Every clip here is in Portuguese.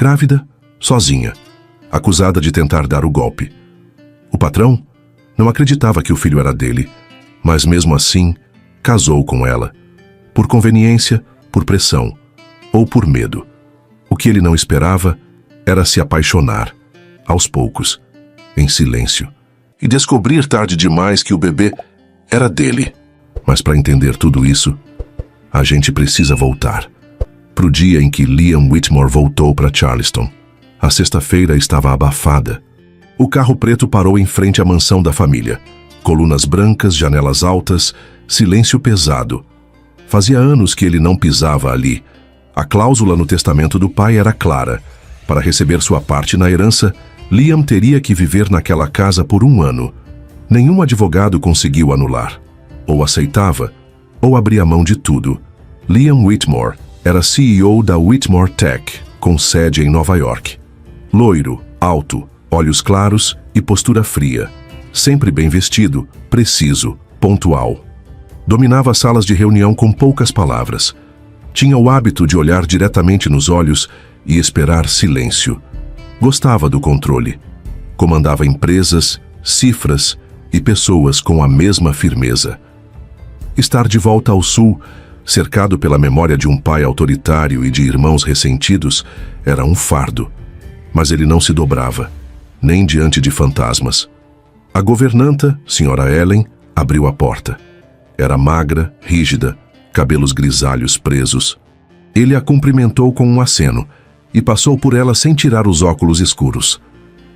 grávida, sozinha, acusada de tentar dar o golpe. O patrão não acreditava que o filho era dele, mas mesmo assim casou com ela, por conveniência, por pressão ou por medo. O que ele não esperava era se apaixonar, aos poucos, em silêncio, e descobrir tarde demais que o bebê era dele. Mas para entender tudo isso, a gente precisa voltar para o dia em que Liam Whitmore voltou para Charleston. A sexta-feira estava abafada. O carro preto parou em frente à mansão da família. Colunas brancas, janelas altas, silêncio pesado. Fazia anos que ele não pisava ali. A cláusula no testamento do pai era clara. Para receber sua parte na herança, Liam teria que viver naquela casa por 1 ano. Nenhum advogado conseguiu anular. Ou aceitava, ou abria mão de tudo. Liam Whitmore era CEO da Whitmore Tech, com sede em Nova York. Loiro, alto, olhos claros e postura fria. Sempre bem vestido, preciso, pontual. Dominava as salas de reunião com poucas palavras. Tinha o hábito de olhar diretamente nos olhos e esperar silêncio. Gostava do controle. Comandava empresas, cifras e pessoas com a mesma firmeza. Estar de volta ao sul, cercado pela memória de um pai autoritário e de irmãos ressentidos, era um fardo. Mas ele não se dobrava, nem diante de fantasmas. A governanta, Sra. Ellen, abriu a porta. Era magra, rígida, cabelos grisalhos presos. Ele a cumprimentou com um aceno e passou por ela sem tirar os óculos escuros.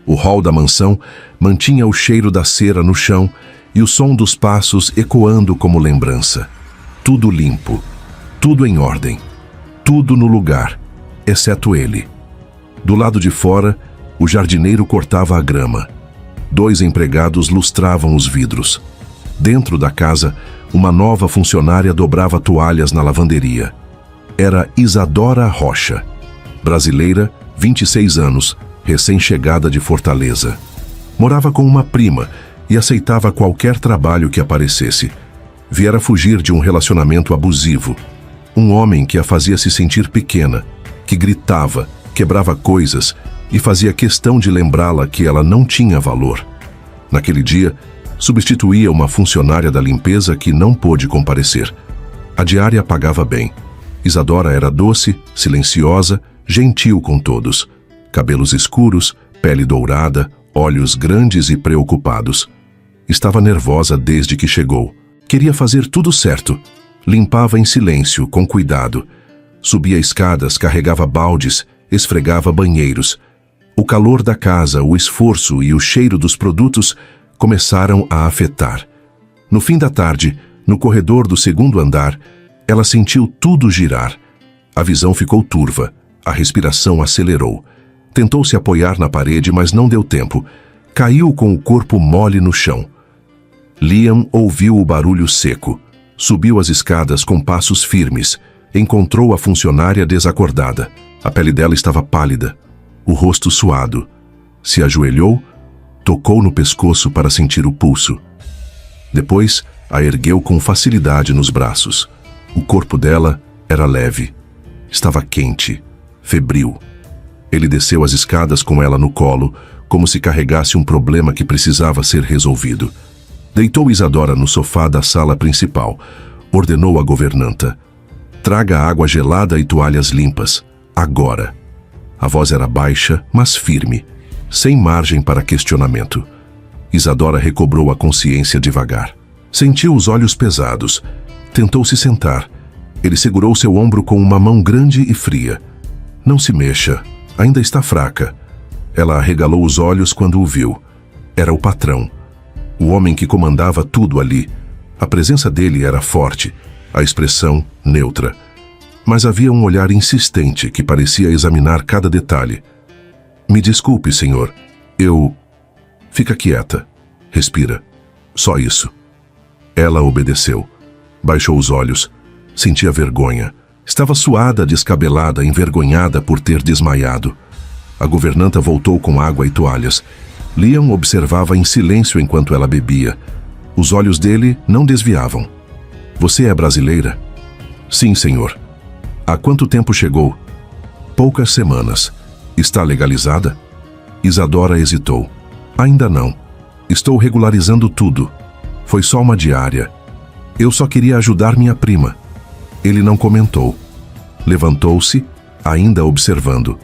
O hall da mansão mantinha o cheiro da cera no chão e o som dos passos ecoando como lembrança. Tudo limpo, tudo em ordem, tudo no lugar, exceto ele. Do lado de fora, o jardineiro cortava a grama. 2 empregados lustravam os vidros. Dentro da casa, uma nova funcionária dobrava toalhas na lavanderia. Era Isadora Rocha, brasileira, 26 anos, recém-chegada de Fortaleza. Morava com uma prima e aceitava qualquer trabalho que aparecesse. Viera fugir de um relacionamento abusivo. Um homem que a fazia se sentir pequena, que gritava, quebrava coisas e fazia questão de lembrá-la que ela não tinha valor. Naquele dia, substituía uma funcionária da limpeza que não pôde comparecer. A diária pagava bem. Isadora era doce, silenciosa, gentil com todos. Cabelos escuros, pele dourada, olhos grandes e preocupados. Estava nervosa desde que chegou. Queria fazer tudo certo. Limpava em silêncio, com cuidado. Subia escadas, carregava baldes, esfregava banheiros. O calor da casa, o esforço e o cheiro dos produtos começaram a afetar. No fim da tarde, no corredor do 2º andar, ela sentiu tudo girar. A visão ficou turva, a respiração acelerou. Tentou se apoiar na parede, mas não deu tempo. Caiu com o corpo mole no chão. Liam ouviu o barulho seco. Subiu as escadas com passos firmes. Encontrou a funcionária desacordada. A pele dela estava pálida, o rosto suado. Se ajoelhou, tocou no pescoço para sentir o pulso. Depois, a ergueu com facilidade nos braços. O corpo dela era leve. Estava quente, febril. Ele desceu as escadas com ela no colo, como se carregasse um problema que precisava ser resolvido. Deitou Isadora no sofá da sala principal. Ordenou à governanta: traga água gelada e toalhas limpas, agora. A voz era baixa, mas firme, sem margem para questionamento. Isadora recobrou a consciência devagar. Sentiu os olhos pesados. Tentou se sentar. Ele segurou seu ombro com uma mão grande e fria. Não se mexa, ainda está fraca. Ela arregalou os olhos quando o viu. Era o patrão. O homem que comandava tudo ali. A presença dele era forte, a expressão neutra. Mas havia um olhar insistente que parecia examinar cada detalhe. Me desculpe, senhor. Fica quieta. Respira. Só isso. Ela obedeceu. Baixou os olhos. Sentia vergonha. Estava suada, descabelada, envergonhada por ter desmaiado. A governanta voltou com água e toalhas. Liam observava em silêncio enquanto ela bebia. Os olhos dele não desviavam. Você é brasileira? Sim, senhor. Há quanto tempo chegou? Poucas semanas. Está legalizada? Isadora hesitou. Ainda não. Estou regularizando tudo. Foi só uma diária. Eu só queria ajudar minha prima. Ele não comentou. Levantou-se, ainda observando.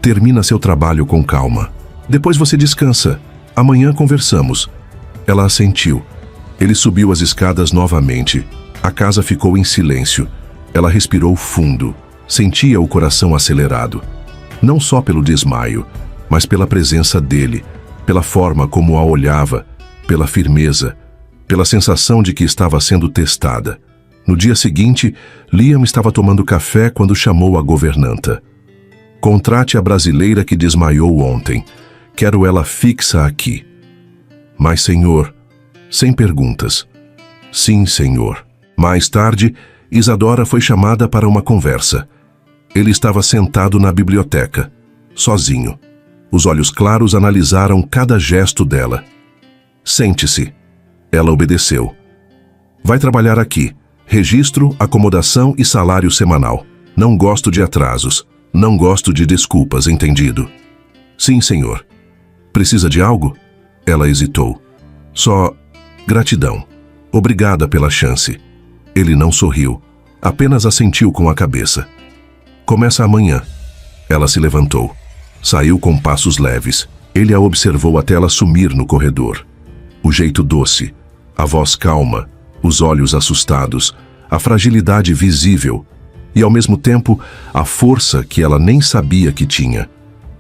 Termina seu trabalho com calma. Depois você descansa. Amanhã conversamos. Ela assentiu. Ele subiu as escadas novamente. A casa ficou em silêncio. Ela respirou fundo. Sentia o coração acelerado. Não só pelo desmaio, mas pela presença dele, pela forma como a olhava, pela firmeza, pela sensação de que estava sendo testada. No dia seguinte, Liam estava tomando café quando chamou a governanta. Contrate a brasileira que desmaiou ontem. Quero ela fixa aqui. Mas, senhor, sem perguntas. Sim, senhor. Mais tarde, Isadora foi chamada para uma conversa. Ele estava sentado na biblioteca, sozinho. Os olhos claros analisaram cada gesto dela. Sente-se. Ela obedeceu. Vai trabalhar aqui. Registro, acomodação e salário semanal. Não gosto de atrasos. Não gosto de desculpas, entendido? Sim, senhor. Precisa de algo? Ela hesitou. Só gratidão. Obrigada pela chance. Ele não sorriu. Apenas assentiu com a cabeça. Começa amanhã. Ela se levantou. Saiu com passos leves. Ele a observou até ela sumir no corredor. O jeito doce, a voz calma, os olhos assustados, a fragilidade visível e, ao mesmo tempo, a força que ela nem sabia que tinha.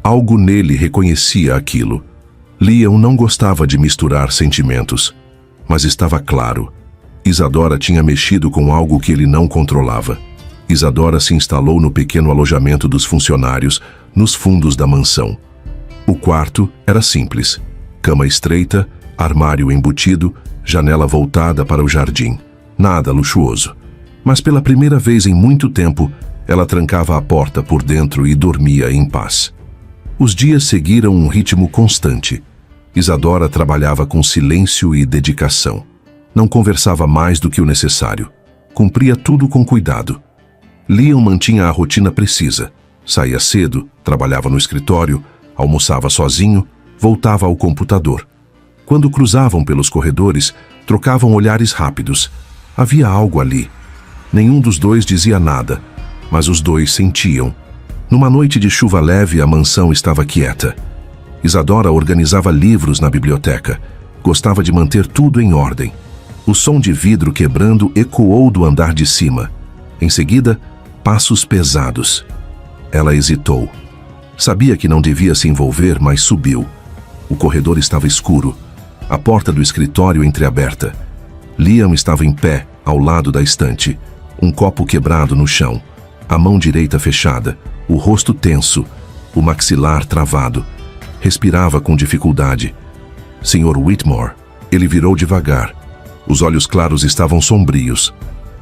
Algo nele reconhecia aquilo. Liam não gostava de misturar sentimentos, mas estava claro. Isadora tinha mexido com algo que ele não controlava. Isadora se instalou no pequeno alojamento dos funcionários, nos fundos da mansão. O quarto era simples. Cama estreita, armário embutido, janela voltada para o jardim. Nada luxuoso. Mas pela primeira vez em muito tempo, ela trancava a porta por dentro e dormia em paz. Os dias seguiram um ritmo constante. Isadora trabalhava com silêncio e dedicação. Não conversava mais do que o necessário. Cumpria tudo com cuidado. Liam mantinha a rotina precisa. Saía cedo, trabalhava no escritório, almoçava sozinho, voltava ao computador. Quando cruzavam pelos corredores, trocavam olhares rápidos. Havia algo ali. Nenhum dos dois dizia nada, mas os dois sentiam. Numa noite de chuva leve, a mansão estava quieta. Isadora organizava livros na biblioteca. Gostava de manter tudo em ordem. O som de vidro quebrando ecoou do andar de cima. Em seguida, passos pesados. Ela hesitou. Sabia que não devia se envolver, mas subiu. O corredor estava escuro. A porta do escritório entreaberta. Liam estava em pé, ao lado da estante. Um copo quebrado no chão. A mão direita fechada. O rosto tenso. O maxilar travado. Respirava com dificuldade. Sr. Whitmore. Ele virou devagar. Os olhos claros estavam sombrios.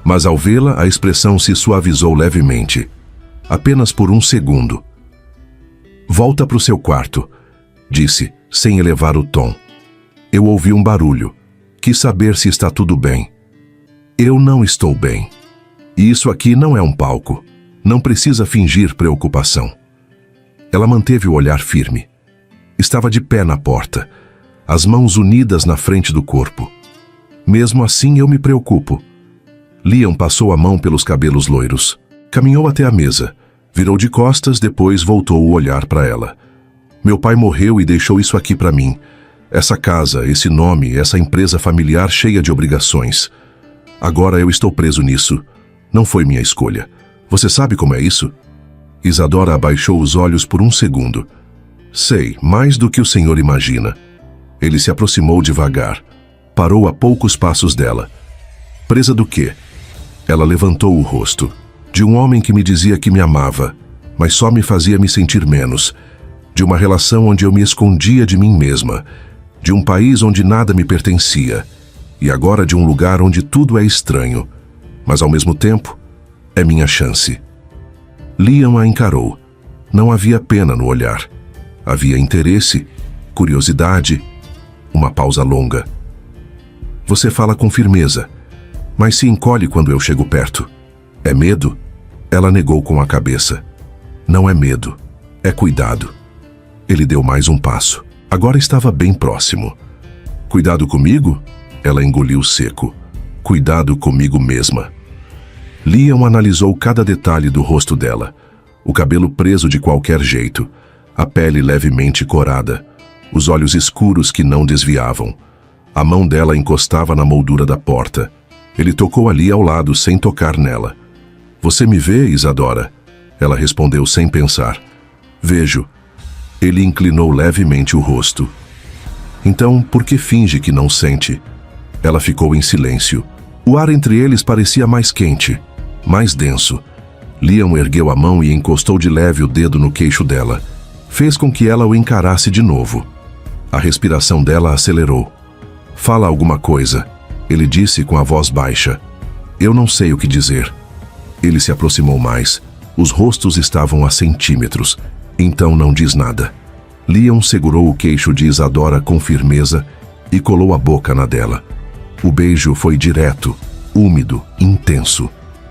Mas ao vê-la, a expressão se suavizou levemente. Apenas por um segundo. Volta para o seu quarto, disse, sem elevar o tom. Eu ouvi um barulho. Quis saber se está tudo bem. Eu não estou bem. E isso aqui não é um palco. Não precisa fingir preocupação. Ela manteve o olhar firme. Estava de pé na porta, as mãos unidas na frente do corpo. Mesmo assim, eu me preocupo. Liam passou a mão pelos cabelos loiros. Caminhou até a mesa. Virou de costas, depois voltou o olhar para ela. Meu pai morreu e deixou isso aqui para mim. Essa casa, esse nome, essa empresa familiar cheia de obrigações. Agora eu estou preso nisso. Não foi minha escolha. Você sabe como é isso? Isadora abaixou os olhos por um segundo. Sei, mais do que o senhor imagina. Ele se aproximou devagar. Parou a poucos passos dela. Presa do quê? Ela levantou o rosto. De um homem que me dizia que me amava, mas só me fazia me sentir menos. De uma relação onde eu me escondia de mim mesma. De um país onde nada me pertencia. E agora de um lugar onde tudo é estranho. Mas ao mesmo tempo, é minha chance. Liam a encarou. Não havia pena no olhar. Havia interesse, curiosidade, uma pausa longa. Você fala com firmeza, mas se encolhe quando eu chego perto. É medo? Ela negou com a cabeça. Não é medo. É cuidado. Ele deu mais um passo. Agora estava bem próximo. Cuidado comigo? Ela engoliu seco. Cuidado comigo mesma. Liam analisou cada detalhe do rosto dela. O cabelo preso de qualquer jeito, a pele levemente corada, os olhos escuros que não desviavam. A mão dela encostava na moldura da porta. Ele tocou ali ao lado sem tocar nela. Você me vê, Isadora? Ela respondeu sem pensar. Vejo. Ele inclinou levemente o rosto. Então, por que finge que não sente? Ela ficou em silêncio. O ar entre eles parecia mais quente, mais denso. Liam ergueu a mão e encostou de leve o dedo no queixo dela. Fez com que ela o encarasse de novo. A respiração dela acelerou. Fala alguma coisa, ele disse com a voz baixa. Eu não sei o que dizer. Ele se aproximou mais. Os rostos estavam a centímetros. Então não diz nada. Liam segurou o queixo de Isadora com firmeza e colou a boca na dela. O beijo foi direto, úmido, intenso.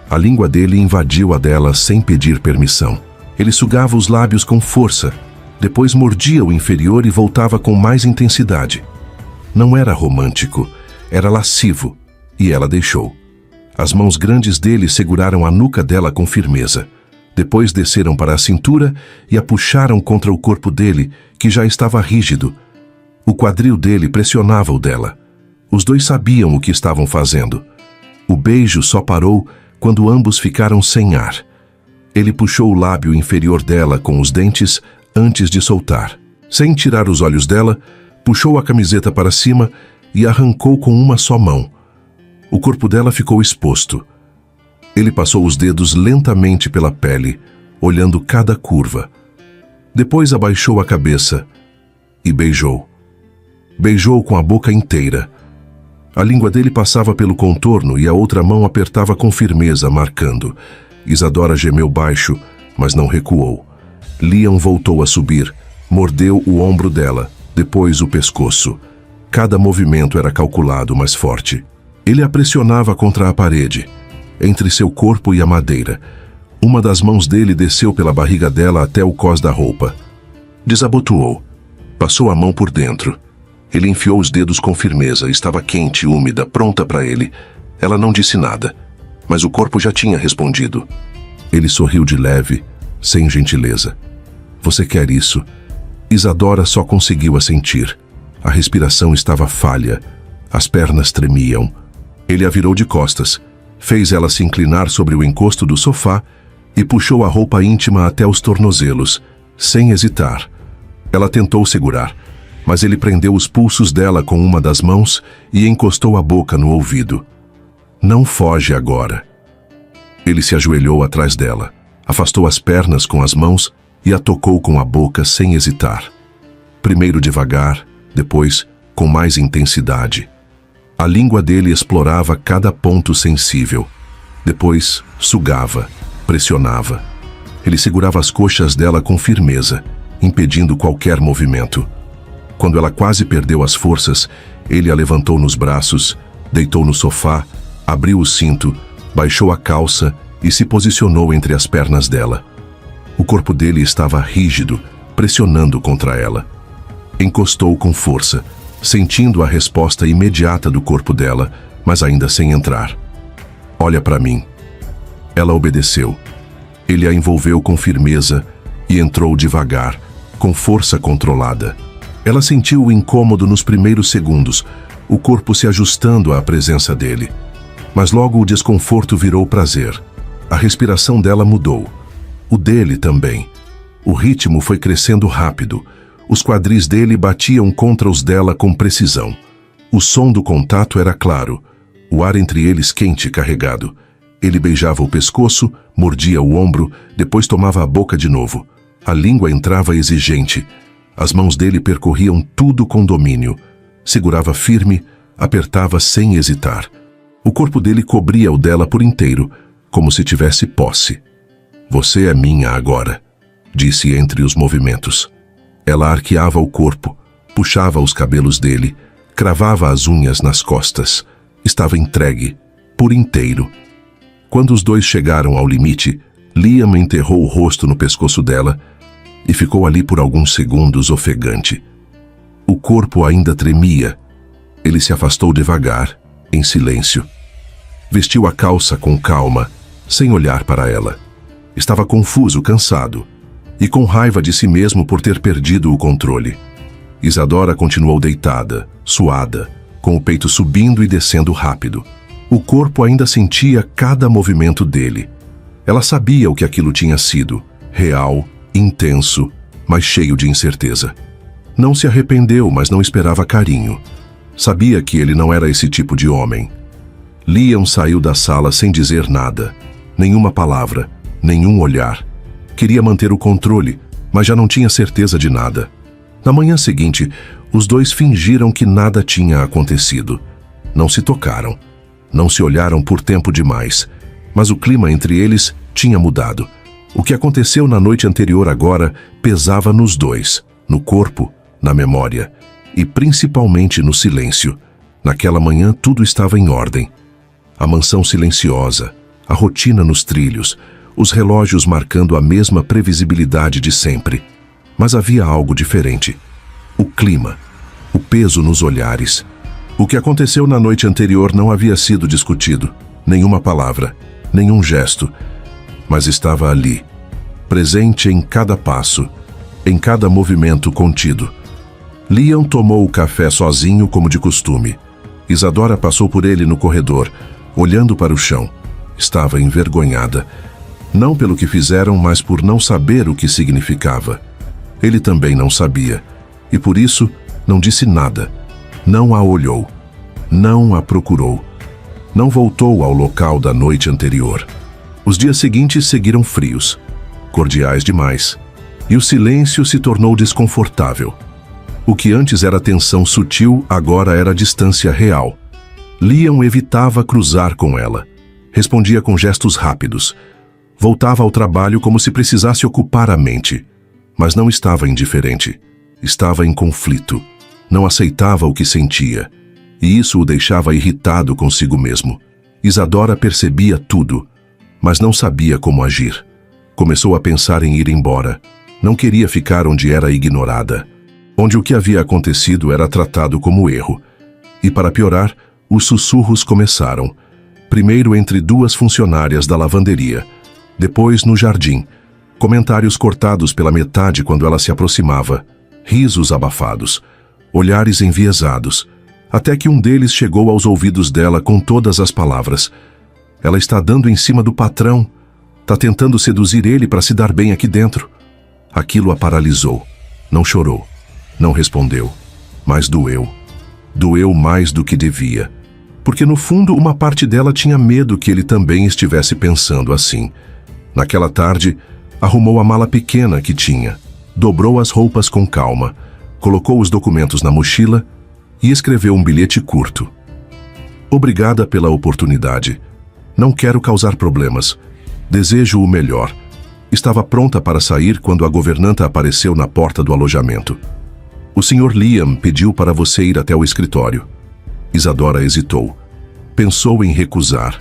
A língua dele invadiu a dela sem pedir permissão. Ele sugava os lábios com força, depois mordia o inferior e voltava com mais intensidade. Não era romântico, era lascivo, e ela deixou. As mãos grandes dele seguraram a nuca dela com firmeza. Depois desceram para a cintura e a puxaram contra o corpo dele, que já estava rígido. O quadril dele pressionava o dela. Os dois sabiam o que estavam fazendo. O beijo só parou quando ambos ficaram sem ar. Ele puxou o lábio inferior dela com os dentes antes de soltar. Sem tirar os olhos dela, puxou a camiseta para cima e arrancou com uma só mão. O corpo dela ficou exposto. Ele passou os dedos lentamente pela pele, olhando cada curva. Depois abaixou a cabeça e beijou. Beijou com a boca inteira. A língua dele passava pelo contorno e a outra mão apertava com firmeza, marcando. Isadora gemeu baixo, mas não recuou. Liam voltou a subir, mordeu o ombro dela, depois o pescoço. Cada movimento era calculado, mas forte. Ele a pressionava contra a parede, entre seu corpo e a madeira. Uma das mãos dele desceu pela barriga dela até o cós da roupa. Desabotoou. Passou a mão por dentro. Ele enfiou os dedos com firmeza. Estava quente, úmida, pronta para ele. Ela não disse nada, mas o corpo já tinha respondido. Ele sorriu de leve, sem gentileza. Você quer isso? Isadora só conseguiu assentir. A respiração estava falha. As pernas tremiam. Ele a virou de costas. Fez ela se inclinar sobre o encosto do sofá e puxou a roupa íntima até os tornozelos, sem hesitar. Ela tentou segurar, mas ele prendeu os pulsos dela com uma das mãos e encostou a boca no ouvido. Não foge agora. Ele se ajoelhou atrás dela, afastou as pernas com as mãos e a tocou com a boca sem hesitar. Primeiro devagar, depois com mais intensidade. A língua dele explorava cada ponto sensível. Depois sugava, pressionava. Ele segurava as coxas dela com firmeza, impedindo qualquer movimento. Quando ela quase perdeu as forças, ele a levantou nos braços, deitou no sofá, abriu o cinto, baixou a calça e se posicionou entre as pernas dela. O corpo dele estava rígido, pressionando contra ela. Encostou com força, sentindo a resposta imediata do corpo dela, mas ainda sem entrar. Olha para mim. Ela obedeceu. Ele a envolveu com firmeza e entrou devagar, com força controlada. Ela sentiu o incômodo nos primeiros segundos, o corpo se ajustando à presença dele. Mas logo o desconforto virou prazer. A respiração dela mudou. O dele também. O ritmo foi crescendo rápido. Os quadris dele batiam contra os dela com precisão. O som do contato era claro. O ar entre eles quente e carregado. Ele beijava o pescoço, mordia o ombro, depois tomava a boca de novo. A língua entrava exigente. As mãos dele percorriam tudo com domínio. Segurava firme, apertava sem hesitar. O corpo dele cobria o dela por inteiro, como se tivesse posse. Você é minha agora, disse entre os movimentos. Ela arqueava o corpo, puxava os cabelos dele, cravava as unhas nas costas. Estava entregue, por inteiro. Quando os dois chegaram ao limite, Liam enterrou o rosto no pescoço dela e ficou ali por alguns segundos ofegante. O corpo ainda tremia. Ele se afastou devagar, em silêncio. Vestiu a calça com calma, sem olhar para ela. Estava confuso, cansado, e com raiva de si mesmo por ter perdido o controle. Isadora continuou deitada, suada, com o peito subindo e descendo rápido. O corpo ainda sentia cada movimento dele. Ela sabia o que aquilo tinha sido, real, intenso, mas cheio de incerteza. Não se arrependeu, mas não esperava carinho. Sabia que ele não era esse tipo de homem. Liam saiu da sala sem dizer nada, nenhuma palavra, nenhum olhar. Queria manter o controle, mas já não tinha certeza de nada. Na manhã seguinte, os dois fingiram que nada tinha acontecido. Não se tocaram. Não se olharam por tempo demais, mas o clima entre eles tinha mudado. O que aconteceu na noite anterior agora pesava nos dois, no corpo, na memória e principalmente no silêncio. Naquela manhã tudo estava em ordem. A mansão silenciosa, a rotina nos trilhos, os relógios marcando a mesma previsibilidade de sempre. Mas havia algo diferente. O clima, o peso nos olhares. O que aconteceu na noite anterior não havia sido discutido. Nenhuma palavra, nenhum gesto. Mas estava ali, presente em cada passo, em cada movimento contido. Liam tomou o café sozinho como de costume. Isadora passou por ele no corredor, olhando para o chão. Estava envergonhada. Não pelo que fizeram, mas por não saber o que significava. Ele também não sabia, e por isso não disse nada. Não a olhou. Não a procurou. Não voltou ao local da noite anterior. Os dias seguintes seguiram frios, cordiais demais, e o silêncio se tornou desconfortável. O que antes era tensão sutil, agora era distância real. Liam evitava cruzar com ela. Respondia com gestos rápidos. Voltava ao trabalho como se precisasse ocupar a mente. Mas não estava indiferente. Estava em conflito. Não aceitava o que sentia. E isso o deixava irritado consigo mesmo. Isadora percebia tudo, mas não sabia como agir. Começou a pensar em ir embora. Não queria ficar onde era ignorada, onde o que havia acontecido era tratado como erro. E para piorar, os sussurros começaram. Primeiro entre duas funcionárias da lavanderia, depois no jardim. Comentários cortados pela metade quando ela se aproximava. Risos abafados. Olhares enviesados. Até que um deles chegou aos ouvidos dela com todas as palavras. Ela está dando em cima do patrão. Está tentando seduzir ele para se dar bem aqui dentro. Aquilo a paralisou. Não chorou. Não respondeu. Mas doeu. Doeu mais do que devia. Porque no fundo uma parte dela tinha medo que ele também estivesse pensando assim. Naquela tarde, arrumou a mala pequena que tinha. Dobrou as roupas com calma. Colocou os documentos na mochila e escreveu um bilhete curto. Obrigada pela oportunidade. Não quero causar problemas. Desejo o melhor. Estava pronta para sair quando a governanta apareceu na porta do alojamento. O Sr. Liam pediu para você ir até o escritório. Isadora hesitou. Pensou em recusar.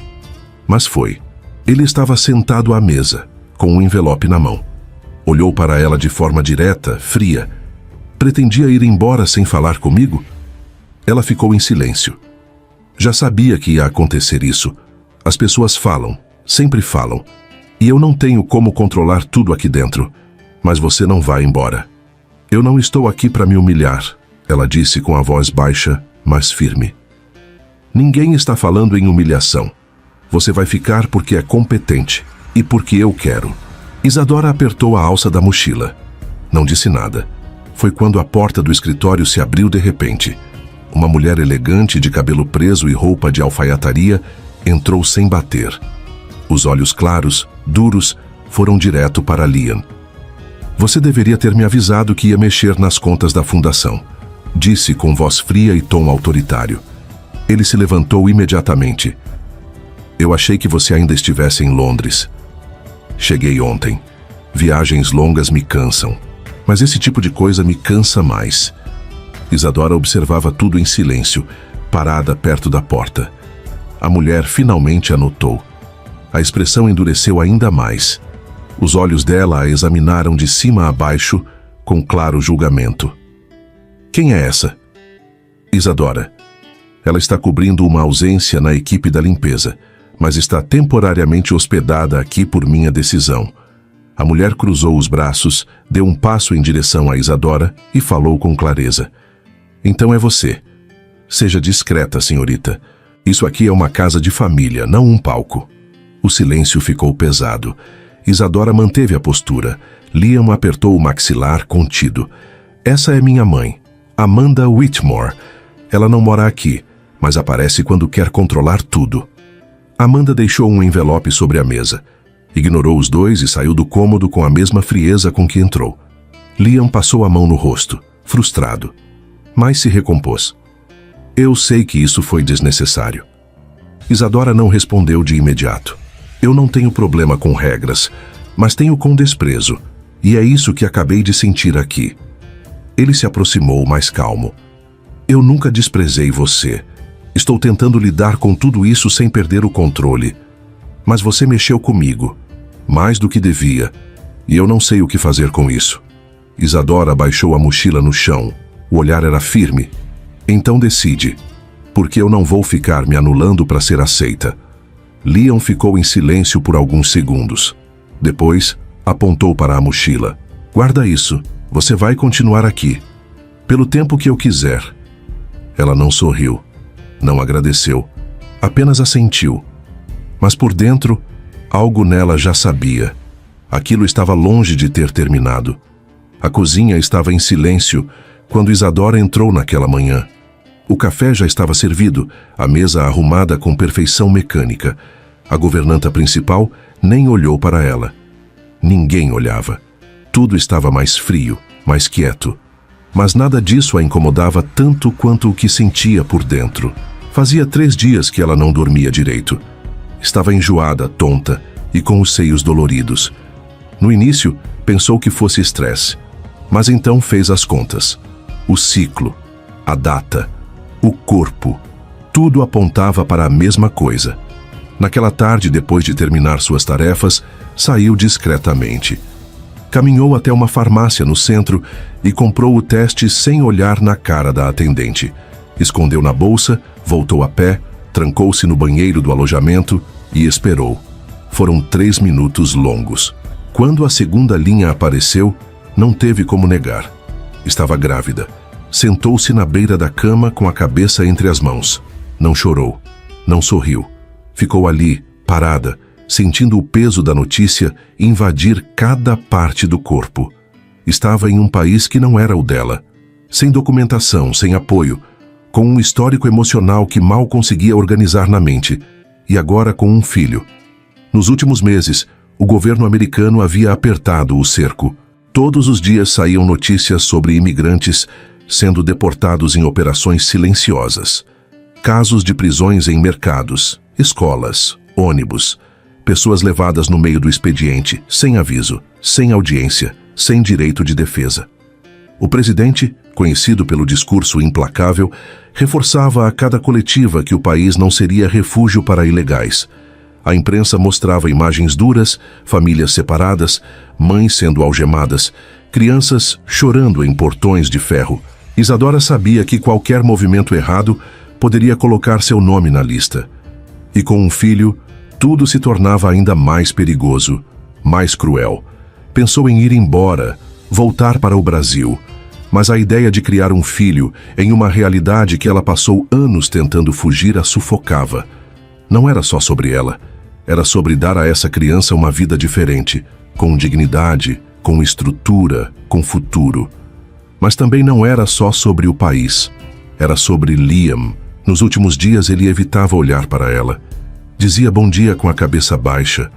Mas foi. Ele estava sentado à mesa, com um envelope na mão. Olhou para ela de forma direta, fria. Pretendia ir embora sem falar comigo? Ela ficou em silêncio. Já sabia que ia acontecer isso. As pessoas falam, sempre falam. E eu não tenho como controlar tudo aqui dentro. Mas você não vai embora. Eu não estou aqui para me humilhar, ela disse com a voz baixa, mas firme. Ninguém está falando em humilhação. Você vai ficar porque é competente e porque eu quero. Isadora apertou a alça da mochila. Não disse nada. Foi quando a porta do escritório se abriu de repente. Uma mulher elegante de cabelo preso e roupa de alfaiataria entrou sem bater. Os olhos claros, duros, foram direto para Liam. Você deveria ter me avisado que ia mexer nas contas da fundação, disse com voz fria e tom autoritário. Ele se levantou imediatamente. Eu achei que você ainda estivesse em Londres. Cheguei ontem. Viagens longas me cansam, mas esse tipo de coisa me cansa mais. Isadora observava tudo em silêncio, parada perto da porta. A mulher finalmente a notou. A expressão endureceu ainda mais. Os olhos dela a examinaram de cima a baixo, com claro julgamento. Quem é essa? Isadora. Ela está cobrindo uma ausência na equipe da limpeza, mas está temporariamente hospedada aqui por minha decisão. A mulher cruzou os braços, deu um passo em direção a Isadora e falou com clareza. Então é você. Seja discreta, senhorita. Isso aqui é uma casa de família, não um palco. O silêncio ficou pesado. Isadora manteve a postura. Liam apertou o maxilar, contido. Essa é minha mãe, Amanda Whitmore. Ela não mora aqui, mas aparece quando quer controlar tudo. Amanda deixou um envelope sobre a mesa. Ignorou os dois e saiu do cômodo com a mesma frieza com que entrou. Liam passou a mão no rosto, frustrado, mas se recompôs. Eu sei que isso foi desnecessário. Isadora não respondeu de imediato. Eu não tenho problema com regras, mas tenho com desprezo, e é isso que acabei de sentir aqui. Ele se aproximou mais calmo. Eu nunca desprezei você. Estou tentando lidar com tudo isso sem perder o controle. Mas você mexeu comigo, mais do que devia, e eu não sei o que fazer com isso. Isadora baixou a mochila no chão. O olhar era firme. Então decide, porque eu não vou ficar me anulando para ser aceita. Liam ficou em silêncio por alguns segundos. Depois, apontou para a mochila. Guarda isso, você vai continuar aqui. Pelo tempo que eu quiser. Ela não sorriu, não agradeceu, apenas assentiu. Mas por dentro, algo nela já sabia. Aquilo estava longe de ter terminado. A cozinha estava em silêncio quando Isadora entrou naquela manhã. O café já estava servido, a mesa arrumada com perfeição mecânica. A governanta principal nem olhou para ela. Ninguém olhava. Tudo estava mais frio, mais quieto. Mas nada disso a incomodava tanto quanto o que sentia por dentro. Fazia 3 dias que ela não dormia direito. Estava enjoada, tonta e com os seios doloridos. No início, pensou que fosse estresse, mas então fez as contas. O ciclo, a data, o corpo, tudo apontava para a mesma coisa. Naquela tarde, depois de terminar suas tarefas, saiu discretamente. Caminhou até uma farmácia no centro e comprou o teste sem olhar na cara da atendente. Escondeu na bolsa, voltou a pé, trancou-se no banheiro do alojamento e esperou. Foram 3 minutos longos. Quando a segunda linha apareceu, não teve como negar. Estava grávida. Sentou-se na beira da cama com a cabeça entre as mãos. Não chorou, não sorriu. Ficou ali, parada, sentindo o peso da notícia invadir cada parte do corpo. Estava em um país que não era o dela. Sem documentação, sem apoio, com um histórico emocional que mal conseguia organizar na mente, e agora com um filho. Nos últimos meses, o governo americano havia apertado o cerco. Todos os dias saíam notícias sobre imigrantes sendo deportados em operações silenciosas. Casos de prisões em mercados, escolas, ônibus, pessoas levadas no meio do expediente, sem aviso, sem audiência, sem direito de defesa. O presidente, conhecido pelo discurso implacável, reforçava a cada coletiva que o país não seria refúgio para ilegais. A imprensa mostrava imagens duras, famílias separadas, mães sendo algemadas, crianças chorando em portões de ferro. Isadora sabia que qualquer movimento errado poderia colocar seu nome na lista. E com um filho, tudo se tornava ainda mais perigoso, mais cruel. Pensou em ir embora, voltar para o Brasil. Mas a ideia de criar um filho em uma realidade que ela passou anos tentando fugir a sufocava. Não era só sobre ela. Era sobre dar a essa criança uma vida diferente, com dignidade, com estrutura, com futuro. Mas também não era só sobre o país. Era sobre Liam. Nos últimos dias ele evitava olhar para ela. Dizia bom dia com a cabeça baixa.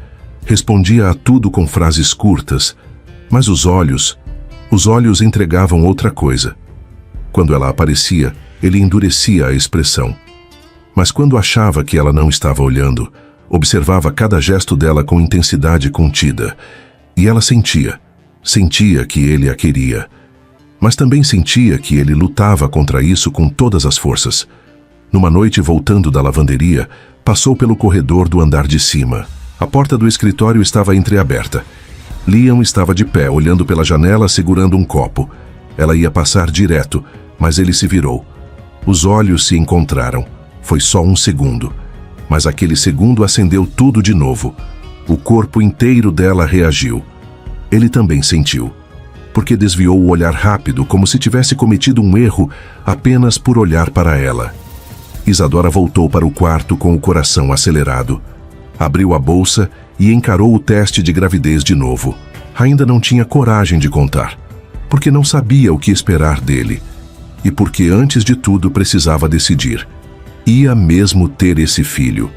Respondia a tudo com frases curtas. Mas os olhos entregavam outra coisa. Quando ela aparecia, ele endurecia a expressão. Mas quando achava que ela não estava olhando, observava cada gesto dela com intensidade contida. E ela sentia que ele a queria. Mas também sentia que ele lutava contra isso com todas as forças. Numa noite, voltando da lavanderia, passou pelo corredor do andar de cima. A porta do escritório estava entreaberta. Liam estava de pé, olhando pela janela, segurando um copo. Ela ia passar direto, mas ele se virou. Os olhos se encontraram. Foi só um segundo. Mas aquele segundo acendeu tudo de novo. O corpo inteiro dela reagiu. Ele também sentiu, porque desviou o olhar rápido, como se tivesse cometido um erro apenas por olhar para ela. Isadora voltou para o quarto com o coração acelerado. Abriu a bolsa e encarou o teste de gravidez de novo. Ainda não tinha coragem de contar, porque não sabia o que esperar dele. E porque, antes de tudo, precisava decidir. Ia mesmo ter esse filho,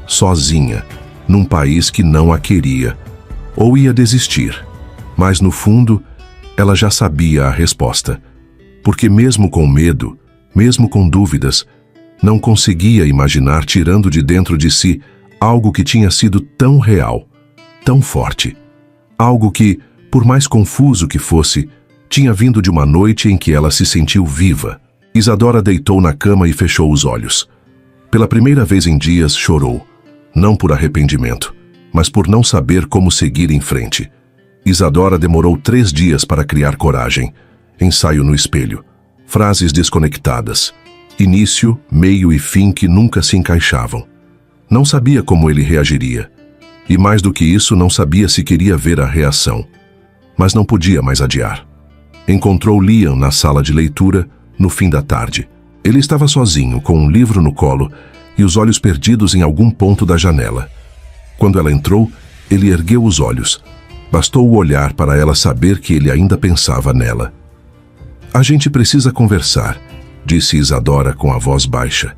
sozinha, num país que não a queria, ou ia desistir. Mas, no fundo, ela já sabia a resposta. Porque mesmo com medo, mesmo com dúvidas, não conseguia imaginar tirando de dentro de si algo que tinha sido tão real, tão forte. Algo que, por mais confuso que fosse, tinha vindo de uma noite em que ela se sentiu viva. Isadora deitou na cama e fechou os olhos. Pela primeira vez em dias, chorou. Não por arrependimento, mas por não saber como seguir em frente. Isadora demorou 3 dias para criar coragem. Ensaio no espelho. Frases desconectadas. Início, meio e fim que nunca se encaixavam. Não sabia como ele reagiria. E mais do que isso, não sabia se queria ver a reação. Mas não podia mais adiar. Encontrou Liam na sala de leitura, no fim da tarde. Ele estava sozinho, com um livro no colo e os olhos perdidos em algum ponto da janela. Quando ela entrou, ele ergueu os olhos. Bastou o olhar para ela saber que ele ainda pensava nela. A gente precisa conversar, disse Isadora com a voz baixa.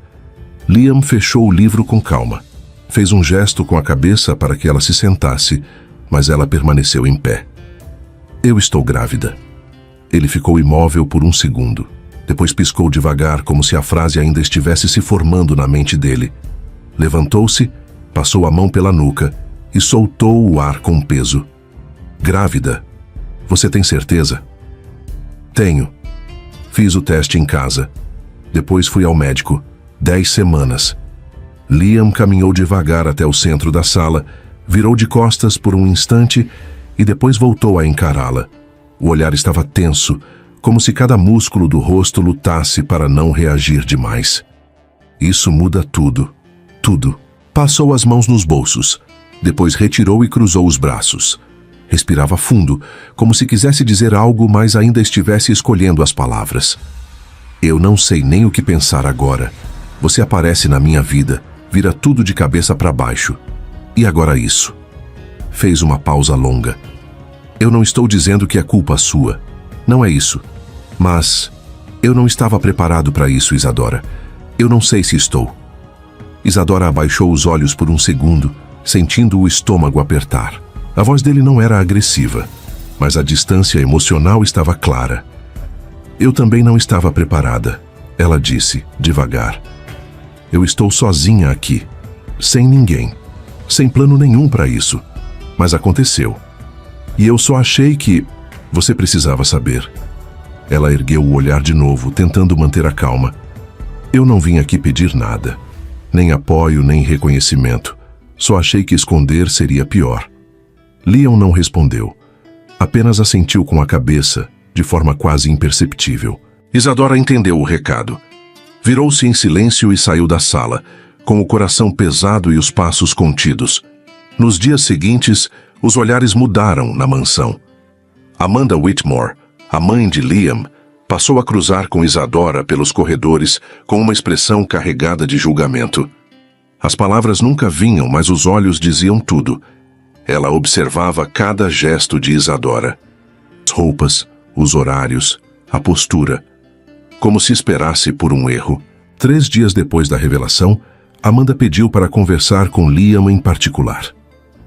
Liam fechou o livro com calma. Fez um gesto com a cabeça para que ela se sentasse, mas ela permaneceu em pé. Eu estou grávida. Ele ficou imóvel por um segundo. Depois piscou devagar, como se a frase ainda estivesse se formando na mente dele. Levantou-se, passou a mão pela nuca e soltou o ar com peso. Grávida? Você tem certeza? Tenho. Fiz o teste em casa. Depois fui ao médico. 10 semanas. Liam caminhou devagar até o centro da sala, virou de costas por um instante e depois voltou a encará-la. O olhar estava tenso, como se cada músculo do rosto lutasse para não reagir demais. Isso muda tudo. Tudo. Passou as mãos nos bolsos. Depois retirou e cruzou os braços. Respirava fundo, como se quisesse dizer algo, mas ainda estivesse escolhendo as palavras. Eu não sei nem o que pensar agora. Você aparece na minha vida, vira tudo de cabeça para baixo. E agora isso? Fez uma pausa longa. Eu não estou dizendo que é culpa sua. Não é isso. Mas eu não estava preparado para isso, Isadora. Eu não sei se estou. Isadora abaixou os olhos por um segundo, sentindo o estômago apertar. A voz dele não era agressiva, mas a distância emocional estava clara. Eu também não estava preparada, ela disse, devagar. Eu estou sozinha aqui, sem ninguém, sem plano nenhum para isso. Mas aconteceu. E eu só achei que você precisava saber. Ela ergueu o olhar de novo, tentando manter a calma. Eu não vim aqui pedir nada, nem apoio, nem reconhecimento. Só achei que esconder seria pior. Liam não respondeu. Apenas assentiu com a cabeça, de forma quase imperceptível. Isadora entendeu o recado. Virou-se em silêncio e saiu da sala, com o coração pesado e os passos contidos. Nos dias seguintes, os olhares mudaram na mansão. Amanda Whitmore, a mãe de Liam, passou a cruzar com Isadora pelos corredores com uma expressão carregada de julgamento. As palavras nunca vinham, mas os olhos diziam tudo. Ela observava cada gesto de Isadora. As roupas, os horários, a postura. Como se esperasse por um erro. 3 dias depois da revelação, Amanda pediu para conversar com Liam em particular.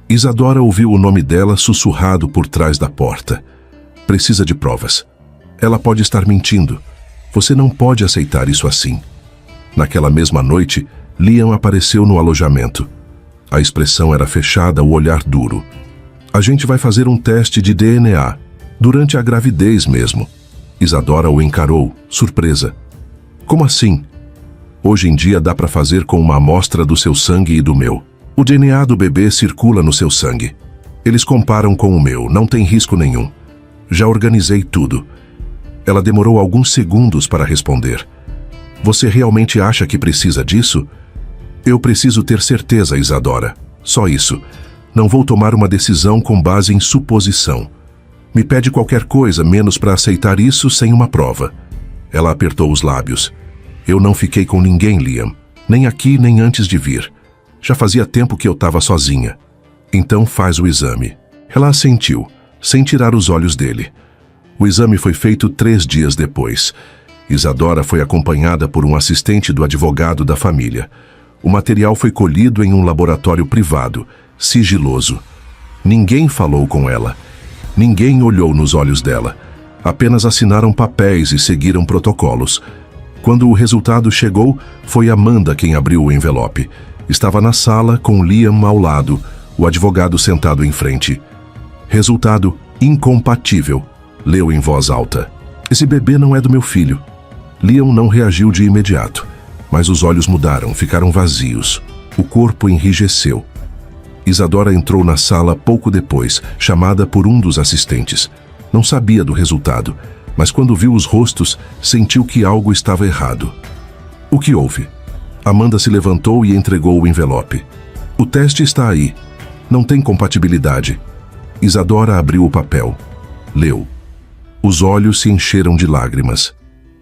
Isadora ouviu o nome dela sussurrado por trás da porta. Precisa de provas. Ela pode estar mentindo. Você não pode aceitar isso assim. Naquela mesma noite, Liam apareceu no alojamento. A expressão era fechada, o olhar duro. A gente vai fazer um teste de DNA, durante a gravidez mesmo. Isadora o encarou, surpresa. Como assim? Hoje em dia dá para fazer com uma amostra do seu sangue e do meu. O DNA do bebê circula no seu sangue. Eles comparam com o meu, não tem risco nenhum. Já organizei tudo. Ela demorou alguns segundos para responder. Você realmente acha que precisa disso? Eu preciso ter certeza, Isadora. Só isso. Não vou tomar uma decisão com base em suposição. Me pede qualquer coisa menos para aceitar isso sem uma prova. Ela apertou os lábios. Eu não fiquei com ninguém, Liam. Nem aqui, nem antes de vir. Já fazia tempo que eu estava sozinha. Então faz o exame. Ela assentiu, sem tirar os olhos dele. O exame foi feito 3 dias depois. Isadora foi acompanhada por um assistente do advogado da família. O material foi colhido em um laboratório privado, sigiloso. Ninguém falou com ela. Ninguém olhou nos olhos dela. Apenas assinaram papéis e seguiram protocolos. Quando o resultado chegou, foi Amanda quem abriu o envelope. Estava na sala com Liam ao lado, o advogado sentado em frente. Resultado incompatível, leu em voz alta. Esse bebê não é do meu filho. Liam não reagiu de imediato, mas os olhos mudaram, ficaram vazios. O corpo enrijeceu. Isadora entrou na sala pouco depois, chamada por um dos assistentes. Não sabia do resultado, mas quando viu os rostos, sentiu que algo estava errado. O que houve? Amanda se levantou e entregou o envelope. O teste está aí. Não tem compatibilidade. Isadora abriu o papel. Leu. Os olhos se encheram de lágrimas.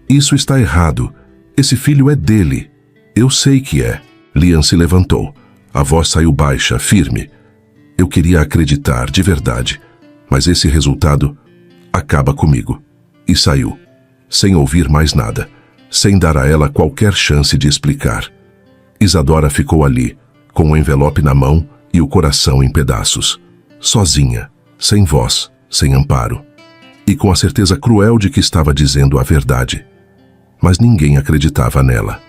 Isso está errado. Esse filho é dele. Eu sei que é. Liam se levantou. A voz saiu baixa, firme. Eu queria acreditar, de verdade. Mas esse resultado acaba comigo. E saiu. Sem ouvir mais nada. Sem dar a ela qualquer chance de explicar. Isadora ficou ali, com o envelope na mão e o coração em pedaços. Sozinha, sem voz, sem amparo. E com a certeza cruel de que estava dizendo a verdade. Mas ninguém acreditava nela.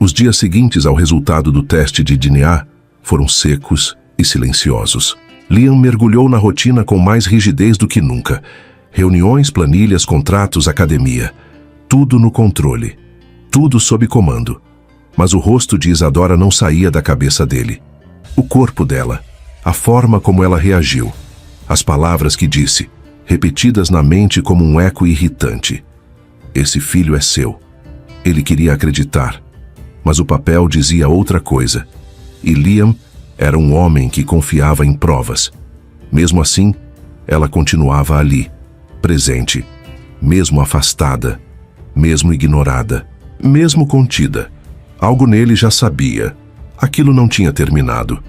Os dias seguintes ao resultado do teste de DNA foram secos e silenciosos. Liam mergulhou na rotina com mais rigidez do que nunca. Reuniões, planilhas, contratos, academia. Tudo no controle. Tudo sob comando. Mas o rosto de Isadora não saía da cabeça dele. O corpo dela. A forma como ela reagiu. As palavras que disse, repetidas na mente como um eco irritante. Esse filho é seu. Ele queria acreditar. Mas o papel dizia outra coisa. E Liam era um homem que confiava em provas. Mesmo assim, ela continuava ali, presente, mesmo afastada, mesmo ignorada, mesmo contida. Algo nele já sabia. Aquilo não tinha terminado.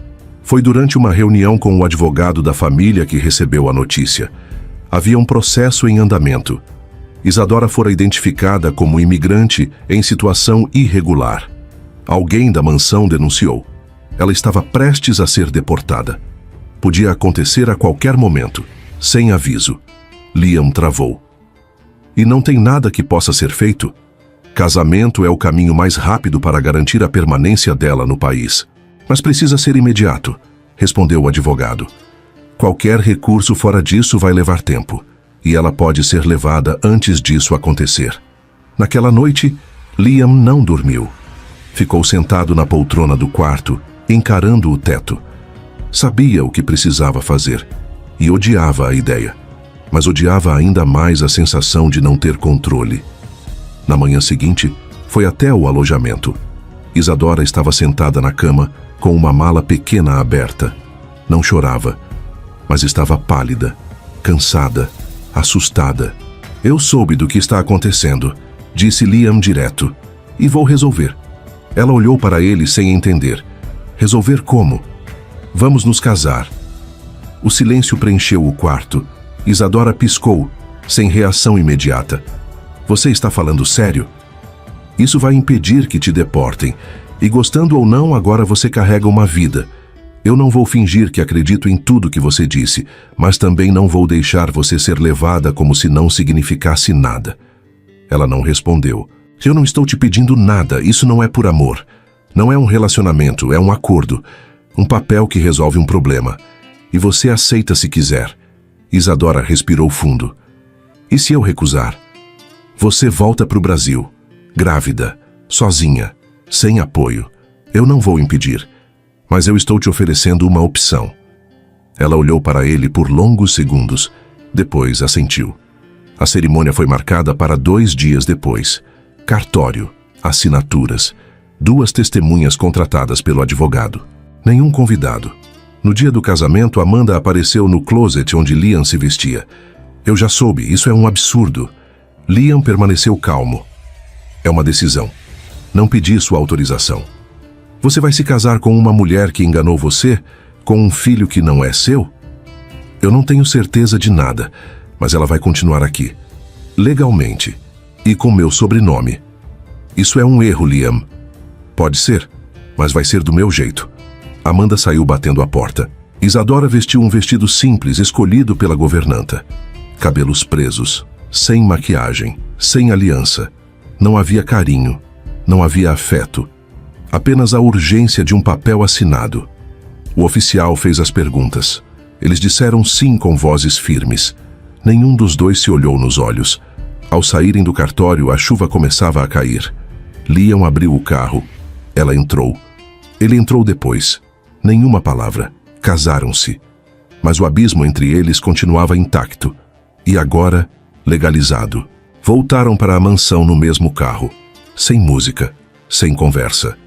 Foi durante uma reunião com o advogado da família que recebeu a notícia. Havia um processo em andamento. Isadora fora identificada como imigrante em situação irregular. Alguém da mansão denunciou. Ela estava prestes a ser deportada. Podia acontecer a qualquer momento, sem aviso. Liam travou. E não tem nada que possa ser feito? Casamento é o caminho mais rápido para garantir a permanência dela no país. Mas precisa ser imediato, respondeu o advogado. Qualquer recurso fora disso vai levar tempo, e ela pode ser levada antes disso acontecer. Naquela noite, Liam não dormiu. Ficou sentado na poltrona do quarto, encarando o teto. Sabia o que precisava fazer, e odiava a ideia, mas odiava ainda mais a sensação de não ter controle. Na manhã seguinte, foi até o alojamento. Isadora estava sentada na cama, com uma mala pequena aberta. Não chorava, mas estava pálida, cansada, assustada. Eu soube do que está acontecendo, disse Liam direto, e vou resolver. Ela olhou para ele sem entender. Resolver como? Vamos nos casar. O silêncio preencheu o quarto. Isadora piscou, sem reação imediata. Você está falando sério? Isso vai impedir que te deportem. E gostando ou não, agora você carrega uma vida. Eu não vou fingir que acredito em tudo que você disse, mas também não vou deixar você ser levada como se não significasse nada. Ela não respondeu. Eu não estou te pedindo nada, isso não é por amor. Não é um relacionamento, é um acordo. Um papel que resolve um problema. E você aceita se quiser. Isadora respirou fundo. E se eu recusar? Você volta para o Brasil, grávida, sozinha, sem apoio. Eu não vou impedir, mas eu estou te oferecendo uma opção. Ela olhou para ele por longos segundos. Depois assentiu. A cerimônia foi marcada para 2 dias depois. Cartório, assinaturas, 2 testemunhas contratadas pelo advogado. Nenhum convidado. No dia do casamento, Amanda apareceu no closet onde Liam se vestia. Eu já soube, isso é um absurdo. Liam permaneceu calmo. É uma decisão. Não pedi sua autorização. Você vai se casar com uma mulher que enganou você? Com um filho que não é seu? Eu não tenho certeza de nada, mas ela vai continuar aqui. Legalmente. E com meu sobrenome. Isso é um erro, Liam. Pode ser, mas vai ser do meu jeito. Amanda saiu batendo a porta. Isadora vestiu um vestido simples escolhido pela governanta. Cabelos presos, sem maquiagem, sem aliança. Não havia carinho, não havia afeto. Apenas a urgência de um papel assinado. O oficial fez as perguntas. Eles disseram sim com vozes firmes. Nenhum dos dois se olhou nos olhos. Ao saírem do cartório, a chuva começava a cair. Liam abriu o carro. Ela entrou. Ele entrou depois. Nenhuma palavra. Casaram-se. Mas o abismo entre eles continuava intacto. E agora, legalizado. Voltaram para a mansão no mesmo carro. Sem música, sem conversa.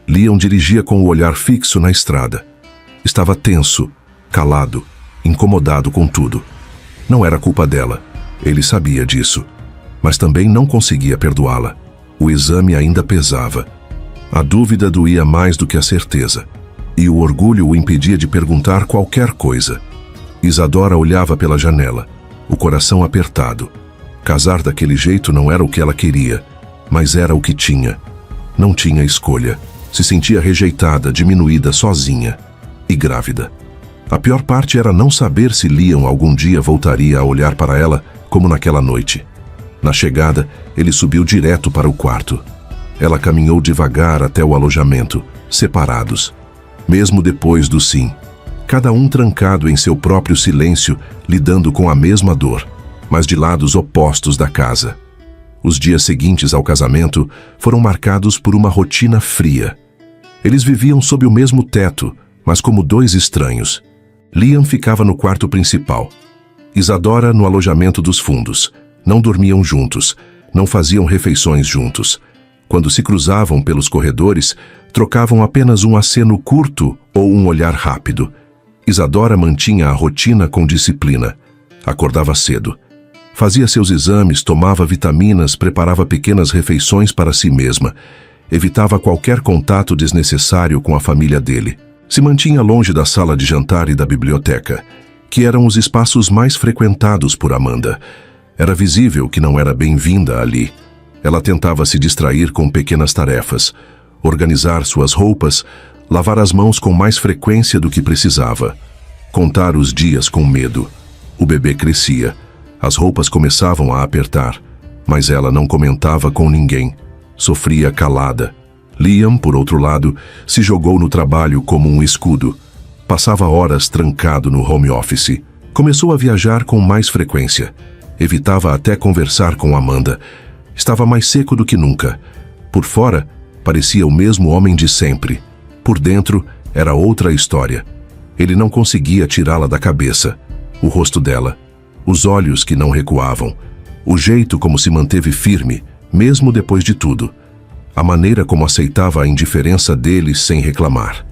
Liam dirigia com o olhar fixo na estrada. Estava tenso, calado, incomodado com tudo. Não era culpa dela. Ele sabia disso. Mas também não conseguia perdoá-la. O exame ainda pesava. A dúvida doía mais do que a certeza. E o orgulho o impedia de perguntar qualquer coisa. Isadora olhava pela janela, o coração apertado. Casar daquele jeito não era o que ela queria, mas era o que tinha. Não tinha escolha. Se sentia rejeitada, diminuída, sozinha. E grávida. A pior parte era não saber se Liam algum dia voltaria a olhar para ela como naquela noite. Na chegada, ele subiu direto para o quarto. Ela caminhou devagar até o alojamento, separados. Mesmo depois do sim, cada um trancado em seu próprio silêncio, lidando com a mesma dor, mas de lados opostos da casa. Os dias seguintes ao casamento foram marcados por uma rotina fria. Eles viviam sob o mesmo teto, mas como 2 estranhos. Liam ficava no quarto principal. Isadora no alojamento dos fundos. Não dormiam juntos, não faziam refeições juntos. Quando se cruzavam pelos corredores, trocavam apenas um aceno curto ou um olhar rápido. Isadora mantinha a rotina com disciplina. Acordava cedo. Fazia seus exames, tomava vitaminas, preparava pequenas refeições para si mesma. Evitava qualquer contato desnecessário com a família dele. Se mantinha longe da sala de jantar e da biblioteca, que eram os espaços mais frequentados por Amanda. Era visível que não era bem-vinda ali. Ela tentava se distrair com pequenas tarefas, organizar suas roupas, lavar as mãos com mais frequência do que precisava, contar os dias com medo. O bebê crescia, as roupas começavam a apertar, mas ela não comentava com ninguém. Sofria calada. Liam, por outro lado, se jogou no trabalho como um escudo. Passava horas trancado no home office. Começou a viajar com mais frequência. Evitava até conversar com Amanda. Estava mais seco do que nunca. Por fora, parecia o mesmo homem de sempre. Por dentro, era outra história. Ele não conseguia tirá-la da cabeça. O rosto dela, os olhos que não recuavam, o jeito como se manteve firme, mesmo depois de tudo. A maneira como aceitava a indiferença dele sem reclamar.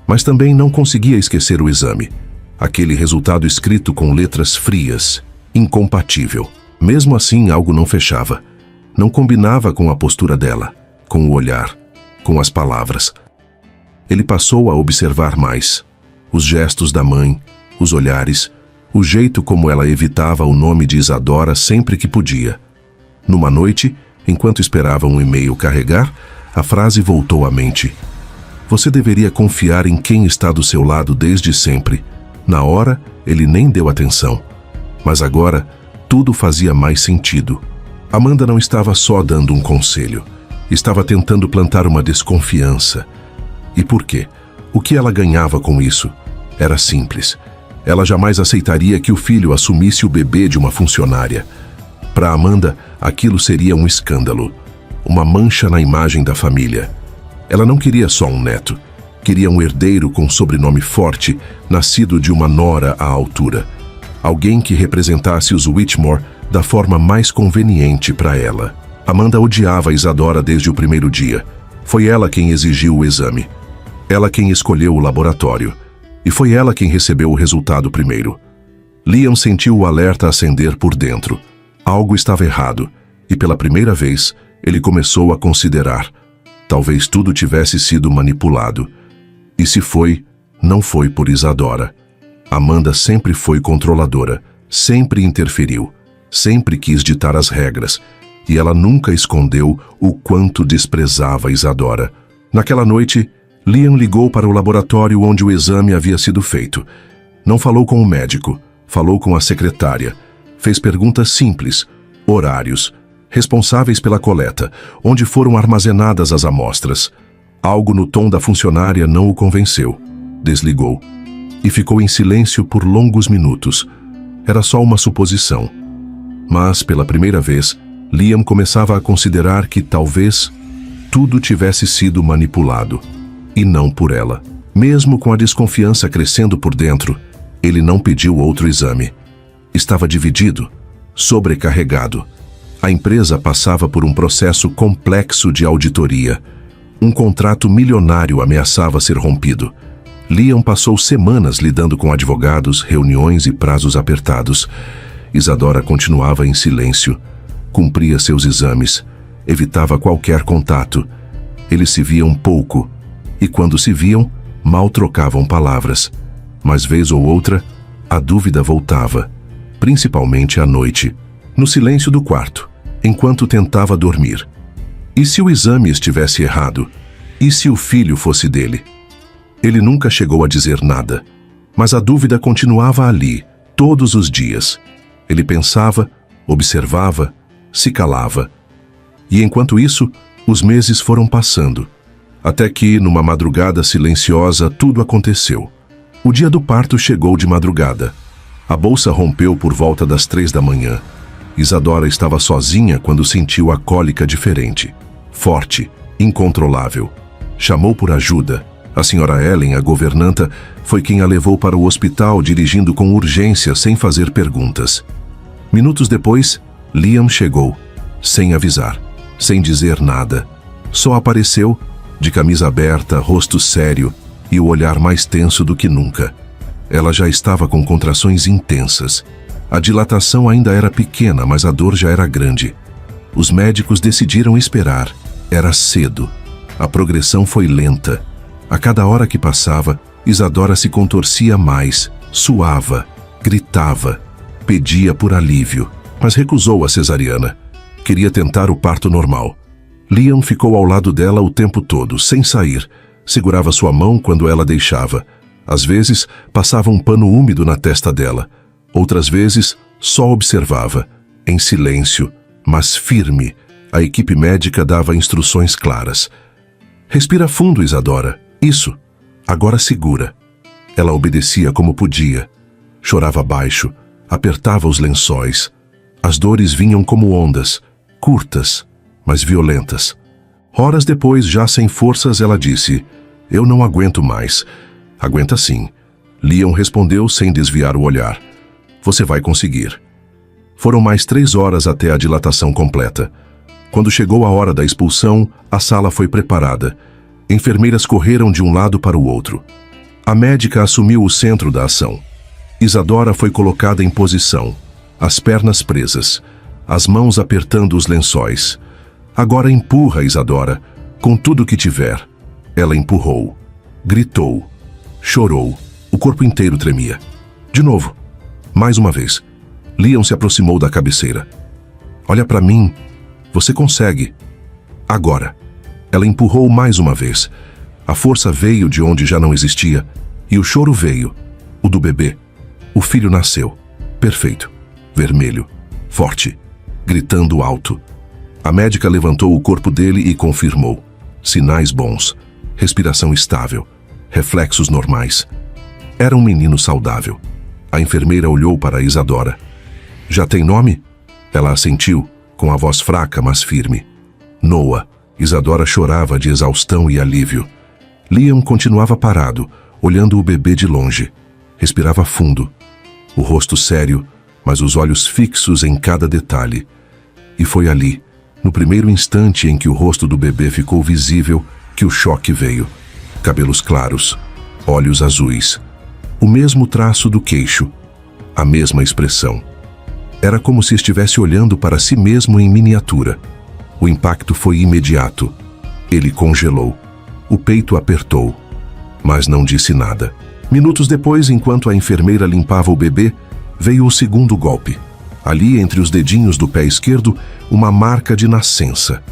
Mas também não conseguia esquecer o exame. Aquele resultado escrito com letras frias, incompatível. Mesmo assim, algo não fechava. Não combinava com a postura dela, com o olhar, com as palavras. Ele passou a observar mais. Os gestos da mãe, os olhares, o jeito como ela evitava o nome de Isadora sempre que podia. Numa noite, enquanto esperava um e-mail carregar, a frase voltou à mente. Você deveria confiar em quem está do seu lado desde sempre. Na hora, ele nem deu atenção. Mas agora, tudo fazia mais sentido. Amanda não estava só dando um conselho. Estava tentando plantar uma desconfiança. E por quê? O que ela ganhava com isso? Era simples. Ela jamais aceitaria que o filho assumisse o bebê de uma funcionária. Para Amanda, aquilo seria um escândalo. Uma mancha na imagem da família. Ela não queria só um neto. Queria um herdeiro com sobrenome forte, nascido de uma nora à altura. Alguém que representasse os Whitmore da forma mais conveniente para ela. Amanda odiava Isadora desde o primeiro dia. Foi ela quem exigiu o exame. Ela quem escolheu o laboratório. E foi ela quem recebeu o resultado primeiro. Liam sentiu o alerta acender por dentro. Algo estava errado, e pela primeira vez, ele começou a considerar. Talvez tudo tivesse sido manipulado. E se foi, não foi por Isadora. Amanda sempre foi controladora, sempre interferiu, sempre quis ditar as regras, e ela nunca escondeu o quanto desprezava Isadora. Naquela noite, Liam ligou para o laboratório onde o exame havia sido feito. Não falou com o médico, falou com a secretária. Fez perguntas simples, horários, responsáveis pela coleta, onde foram armazenadas as amostras. Algo no tom da funcionária não o convenceu. Desligou. E ficou em silêncio por longos minutos. Era só uma suposição. Mas, pela primeira vez, Liam começava a considerar que talvez tudo tivesse sido manipulado. E não por ela. Mesmo com a desconfiança crescendo por dentro, ele não pediu outro exame. Estava dividido, sobrecarregado. A empresa passava por um processo complexo de auditoria. Um contrato milionário ameaçava ser rompido. Liam passou semanas lidando com advogados, reuniões e prazos apertados. Isadora continuava em silêncio. Cumpria seus exames. Evitava qualquer contato. Eles se viam pouco. E quando se viam, mal trocavam palavras. Mas vez ou outra, a dúvida voltava. Principalmente à noite, no silêncio do quarto, enquanto tentava dormir. E se o exame estivesse errado? E se o filho fosse dele? Ele nunca chegou a dizer nada, mas a dúvida continuava ali, todos os dias. Ele pensava, observava, se calava. E enquanto isso, os meses foram passando, até que, numa madrugada silenciosa, tudo aconteceu. O dia do parto chegou de madrugada. A bolsa rompeu por volta das 3 da manhã. Isadora estava sozinha quando sentiu a cólica diferente. Forte, incontrolável. Chamou por ajuda. A senhora Ellen, a governanta, foi quem a levou para o hospital dirigindo com urgência sem fazer perguntas. Minutos depois, Liam chegou, sem avisar, sem dizer nada. Só apareceu, de camisa aberta, rosto sério e o olhar mais tenso do que nunca. Ela já estava com contrações intensas. A dilatação ainda era pequena, mas a dor já era grande. Os médicos decidiram esperar. Era cedo. A progressão foi lenta. A cada hora que passava, Isadora se contorcia mais, suava, gritava, pedia por alívio, mas recusou a cesariana. Queria tentar o parto normal. Liam ficou ao lado dela o tempo todo, sem sair. Segurava sua mão quando ela deixava. Às vezes, passava um pano úmido na testa dela. Outras vezes, só observava, em silêncio, mas firme. A equipe médica dava instruções claras. Respira fundo, Isadora. Isso. Agora segura. Ela obedecia como podia. Chorava baixo, apertava os lençóis. As dores vinham como ondas, curtas, mas violentas. Horas depois, já sem forças, ela disse: "Eu não aguento mais." "Aguenta sim." Liam respondeu sem desviar o olhar. "Você vai conseguir." Foram mais 3 horas até a dilatação completa. Quando chegou a hora da expulsão, a sala foi preparada. Enfermeiras correram de um lado para o outro. A médica assumiu o centro da ação. Isadora foi colocada em posição, as pernas presas, as mãos apertando os lençóis. "Agora empurra, Isadora, com tudo que tiver." Ela empurrou, gritou, chorou, o corpo inteiro tremia. De novo, mais uma vez. Liam se aproximou da cabeceira. "Olha para mim, você consegue. Agora." Ela empurrou mais uma vez. A força veio de onde já não existia, e o choro veio, o do bebê. O filho nasceu, perfeito, vermelho, forte, gritando alto. A médica levantou o corpo dele e confirmou. Sinais bons, respiração estável, reflexos normais. Era um menino saudável. A enfermeira olhou para Isadora. "Já tem nome?" Ela assentiu, com a voz fraca, mas firme. "Noah." Isadora chorava de exaustão e alívio. Liam continuava parado, olhando o bebê de longe. Respirava fundo, o rosto sério, mas os olhos fixos em cada detalhe. E foi ali, no primeiro instante em que o rosto do bebê ficou visível, que o choque veio. Cabelos claros, olhos azuis, o mesmo traço do queixo, a mesma expressão. Era como se estivesse olhando para si mesmo em miniatura. O impacto foi imediato. Ele congelou. O peito apertou, mas não disse nada. Minutos depois, enquanto a enfermeira limpava o bebê, veio o segundo golpe. Ali, entre os dedinhos do pé esquerdo, uma marca de nascença.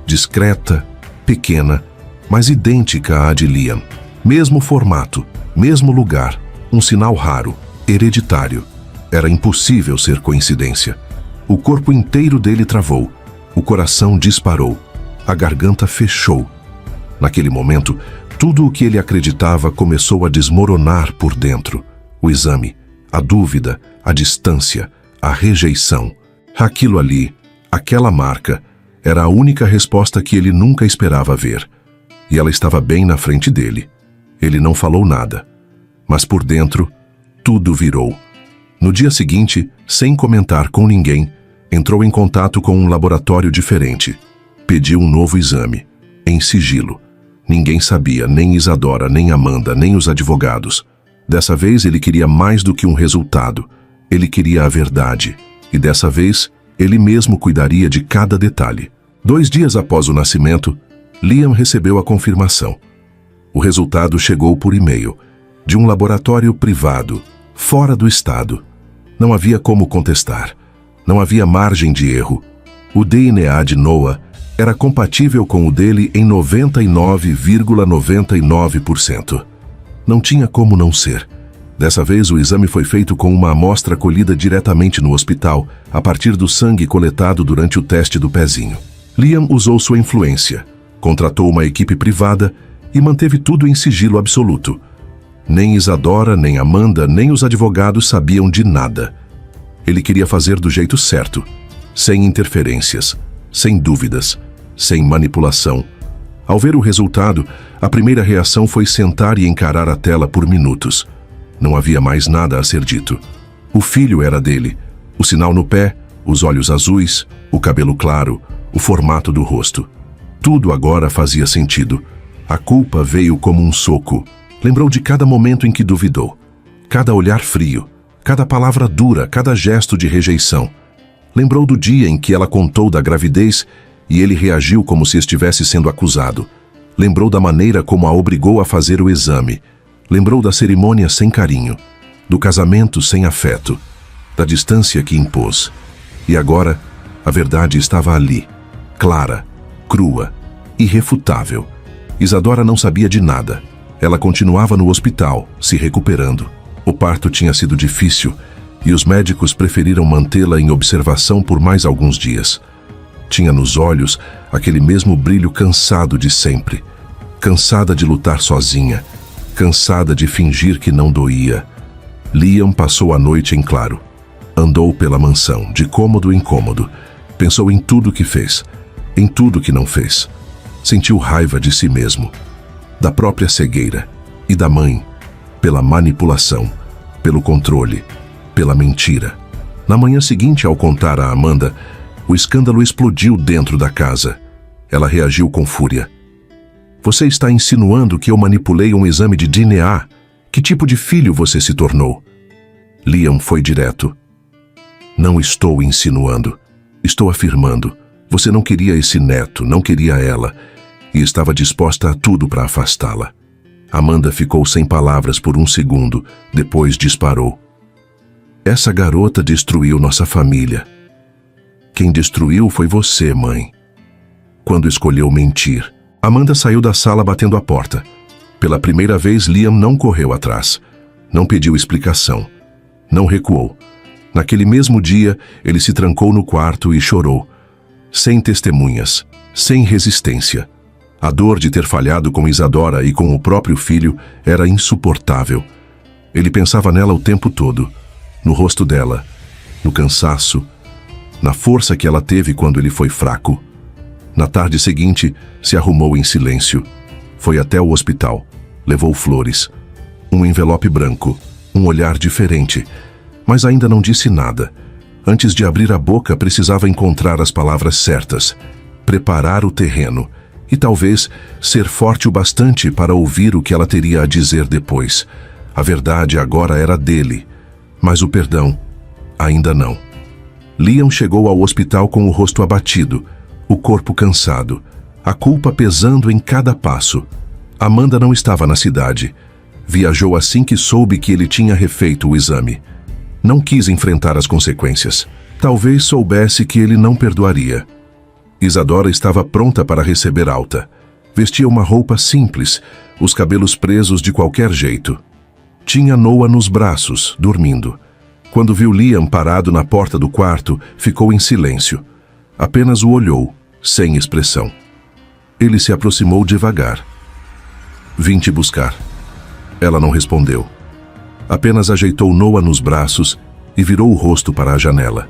Discreta, pequena, mas idêntica à de Liam. Mesmo formato, mesmo lugar, um sinal raro, hereditário. Era impossível ser coincidência. O corpo inteiro dele travou. O coração disparou. A garganta fechou. Naquele momento, tudo o que ele acreditava começou a desmoronar por dentro. O exame, a dúvida, a distância, a rejeição. Aquilo ali, aquela marca, era a única resposta que ele nunca esperava ver. E ela estava bem na frente dele. Ele não falou nada. Mas por dentro, tudo virou. No dia seguinte, sem comentar com ninguém, entrou em contato com um laboratório diferente. Pediu um novo exame, em sigilo. Ninguém sabia, nem Isadora, nem Amanda, nem os advogados. Dessa vez ele queria mais do que um resultado. Ele queria a verdade. E dessa vez, ele mesmo cuidaria de cada detalhe. 2 dias após o nascimento, Liam recebeu a confirmação. O resultado chegou por e-mail, de um laboratório privado, fora do estado. Não havia como contestar. Não havia margem de erro. O DNA de Noah era compatível com o dele em 99,99%. Não tinha como não ser. Dessa vez, o exame foi feito com uma amostra colhida diretamente no hospital, a partir do sangue coletado durante o teste do pezinho. Liam usou sua influência, contratou uma equipe privada e manteve tudo em sigilo absoluto. Nem Isadora, nem Amanda, nem os advogados sabiam de nada. Ele queria fazer do jeito certo, sem interferências, sem dúvidas, sem manipulação. Ao ver o resultado, a primeira reação foi sentar e encarar a tela por minutos. Não havia mais nada a ser dito. O filho era dele. O sinal no pé, os olhos azuis, o cabelo claro, o formato do rosto. Tudo agora fazia sentido. A culpa veio como um soco. Lembrou de cada momento em que duvidou. Cada olhar frio, cada palavra dura, cada gesto de rejeição. Lembrou do dia em que ela contou da gravidez e ele reagiu como se estivesse sendo acusado. Lembrou da maneira como a obrigou a fazer o exame. Lembrou da cerimônia sem carinho, do casamento sem afeto, da distância que impôs. E agora, a verdade estava ali, clara, crua, irrefutável. Isadora não sabia de nada. Ela continuava no hospital, se recuperando. O parto tinha sido difícil e os médicos preferiram mantê-la em observação por mais alguns dias. Tinha nos olhos aquele mesmo brilho cansado de sempre. Cansada de lutar sozinha. Cansada de fingir que não doía. Liam passou a noite em claro. Andou pela mansão, de cômodo em cômodo. Pensou em tudo que fez, em tudo que não fez. Sentiu raiva de si mesmo, da própria cegueira e da mãe, pela manipulação, pelo controle, pela mentira. Na manhã seguinte, ao contar a Amanda, o escândalo explodiu dentro da casa. Ela reagiu com fúria. Você está insinuando que eu manipulei um exame de DNA? Que tipo de filho você se tornou? Liam foi direto. Não estou insinuando. Estou afirmando. Você não queria esse neto, não queria ela, e estava disposta a tudo para afastá-la. Amanda ficou sem palavras por um segundo, depois disparou. Essa garota destruiu nossa família. Quem destruiu foi você, mãe. Quando escolheu mentir. Amanda saiu da sala batendo a porta. Pela primeira vez, Liam não correu atrás. Não pediu explicação. Não recuou. Naquele mesmo dia, ele se trancou no quarto e chorou. Sem testemunhas, sem resistência. A dor de ter falhado com Isadora e com o próprio filho era insuportável. Ele pensava nela o tempo todo, no rosto dela, no cansaço, na força que ela teve quando ele foi fraco. Na tarde seguinte, se arrumou em silêncio. Foi até o hospital. Levou flores, um envelope branco, um olhar diferente, mas ainda não disse nada. Antes de abrir a boca, precisava encontrar as palavras certas, preparar o terreno e talvez ser forte o bastante para ouvir o que ela teria a dizer depois. A verdade agora era dele, mas o perdão ainda não. Liam chegou ao hospital com o rosto abatido, o corpo cansado, a culpa pesando em cada passo. Amanda não estava na cidade. Viajou assim que soube que ele tinha refeito o exame. Não quis enfrentar as consequências. Talvez soubesse que ele não perdoaria. Isadora estava pronta para receber alta. Vestia uma roupa simples, os cabelos presos de qualquer jeito. Tinha Noah nos braços, dormindo. Quando viu Liam parado na porta do quarto, ficou em silêncio. Apenas o olhou, sem expressão. Ele se aproximou devagar. Vim te buscar. Ela não respondeu. Apenas ajeitou Noah nos braços e virou o rosto para a janela.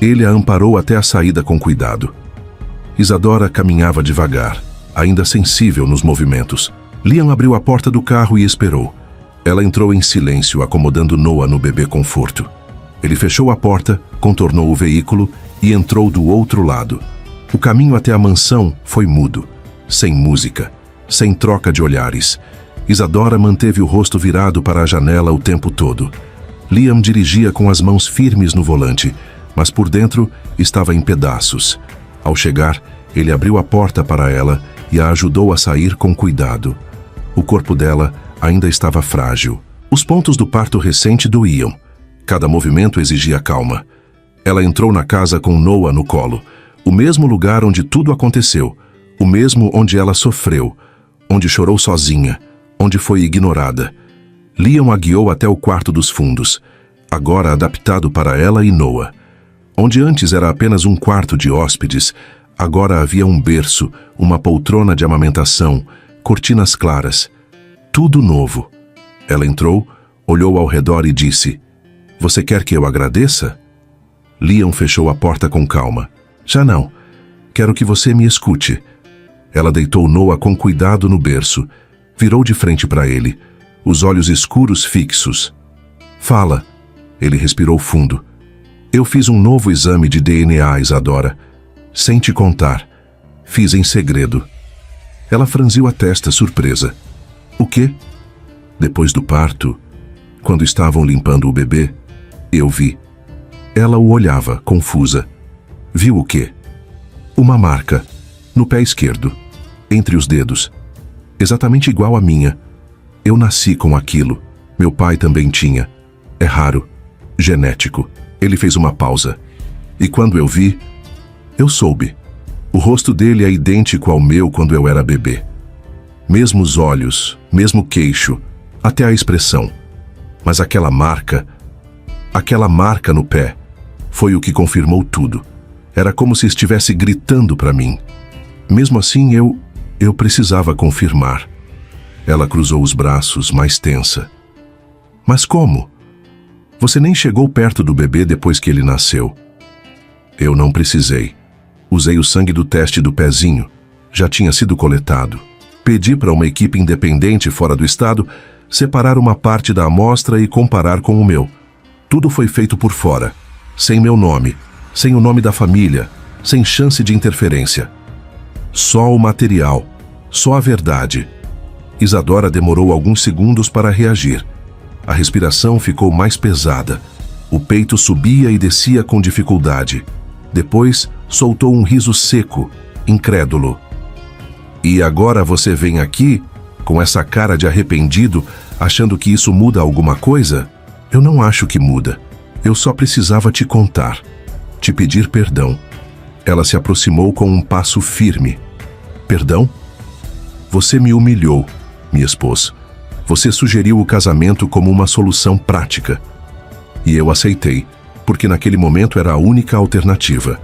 Ele a amparou até a saída com cuidado. Isadora caminhava devagar, ainda sensível nos movimentos. Liam abriu a porta do carro e esperou. Ela entrou em silêncio, acomodando Noah no bebê conforto. Ele fechou a porta, contornou o veículo e entrou do outro lado. O caminho até a mansão foi mudo, sem música, sem troca de olhares. Isadora manteve o rosto virado para a janela o tempo todo. Liam dirigia com as mãos firmes no volante, mas por dentro estava em pedaços. Ao chegar, ele abriu a porta para ela e a ajudou a sair com cuidado. O corpo dela ainda estava frágil. Os pontos do parto recente doíam. Cada movimento exigia calma. Ela entrou na casa com Noah no colo, o mesmo lugar onde tudo aconteceu, o mesmo onde ela sofreu, onde chorou sozinha, onde foi ignorada. Liam a guiou até o quarto dos fundos, agora adaptado para ela e Noah. Onde antes era apenas um quarto de hóspedes, agora havia um berço, uma poltrona de amamentação, cortinas claras. Tudo novo. Ela entrou, olhou ao redor e disse: "Você quer que eu agradeça?" Liam fechou a porta com calma. "Já não. Quero que você me escute." Ela deitou Noah com cuidado no berço, virou de frente para ele, os olhos escuros fixos. "Fala." Ele respirou fundo. "Eu fiz um novo exame de DNA, Isadora. Sem te contar. Fiz em segredo." Ela franziu a testa, surpresa. "O quê?" "Depois do parto, quando estavam limpando o bebê, eu vi." Ela o olhava, confusa. "Viu o quê?" "Uma marca, no pé esquerdo, entre os dedos. Exatamente igual à minha. Eu nasci com aquilo. Meu pai também tinha. É raro. Genético." Ele fez uma pausa. "E quando eu vi, eu soube. O rosto dele é idêntico ao meu quando eu era bebê. Mesmos olhos, mesmo queixo, até a expressão. Mas aquela marca no pé, foi o que confirmou tudo. Era como se estivesse gritando para mim. Mesmo assim, eu precisava confirmar." Ela cruzou os braços, mais tensa. "Mas como? Você nem chegou perto do bebê depois que ele nasceu." "Eu não precisei. Usei o sangue do teste do pezinho. Já tinha sido coletado. Pedi para uma equipe independente fora do estado separar uma parte da amostra e comparar com o meu. Tudo foi feito por fora, sem meu nome, sem o nome da família, sem chance de interferência. Só o material, só a verdade." Isadora demorou alguns segundos para reagir. A respiração ficou mais pesada. O peito subia e descia com dificuldade. Depois, soltou um riso seco, incrédulo. "E agora você vem aqui, com essa cara de arrependido, achando que isso muda alguma coisa?" "Eu não acho que muda. Eu só precisava te contar, te pedir perdão." Ela se aproximou com um passo firme. "Perdão? Você me humilhou, me expôs. Você sugeriu o casamento como uma solução prática. E eu aceitei, porque naquele momento era a única alternativa."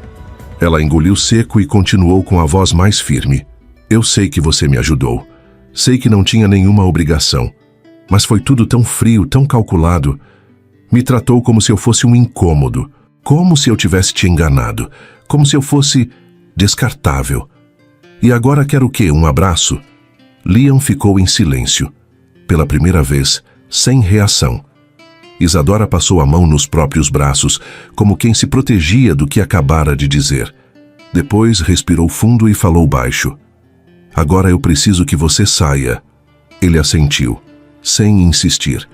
Ela engoliu seco e continuou com a voz mais firme. "Eu sei que você me ajudou. Sei que não tinha nenhuma obrigação. Mas foi tudo tão frio, tão calculado. Me tratou como se eu fosse um incômodo. Como se eu tivesse te enganado. Como se eu fosse descartável. E agora quer o quê? Um abraço?" Liam ficou em silêncio. pela primeira vez, sem reação. Isadora passou a mão nos próprios braços, como quem se protegia do que acabara de dizer. Depois respirou fundo e falou baixo. Agora eu preciso que você saia. Ele assentiu, sem insistir.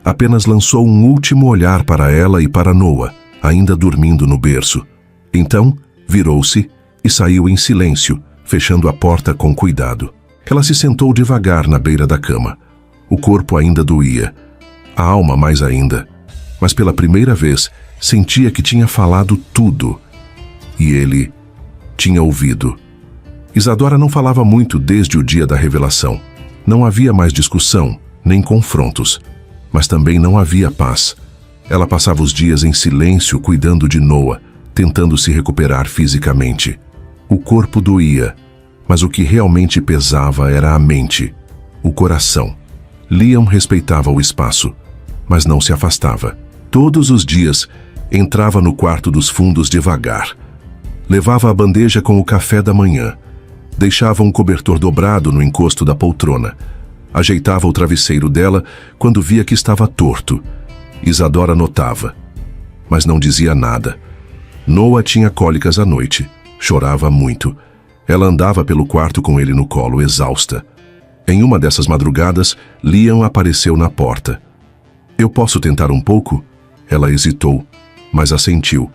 Apenas lançou um último olhar para ela e para Noah, ainda dormindo no berço. Então, virou-se e saiu em silêncio, fechando a porta com cuidado. Ela se sentou devagar na beira da cama. O corpo ainda doía, a alma mais ainda, mas pela primeira vez sentia que tinha falado tudo. E ele tinha ouvido. Isadora não falava muito desde o dia da revelação. Não havia mais discussão, nem confrontos. Mas também não havia paz. Ela passava os dias em silêncio cuidando de Noah, tentando se recuperar fisicamente. O corpo doía, mas o que realmente pesava era a mente, o coração. Liam respeitava o espaço, mas não se afastava. Todos os dias, entrava no quarto dos fundos devagar. Levava a bandeja com o café da manhã. Deixava um cobertor dobrado no encosto da poltrona. Ajeitava o travesseiro dela quando via que estava torto. Isadora notava, mas não dizia nada. Noah tinha cólicas à noite. Chorava muito. Ela andava pelo quarto com ele no colo, exausta. Em uma dessas madrugadas, Liam apareceu na porta. Eu posso tentar um pouco? Ela hesitou, mas assentiu.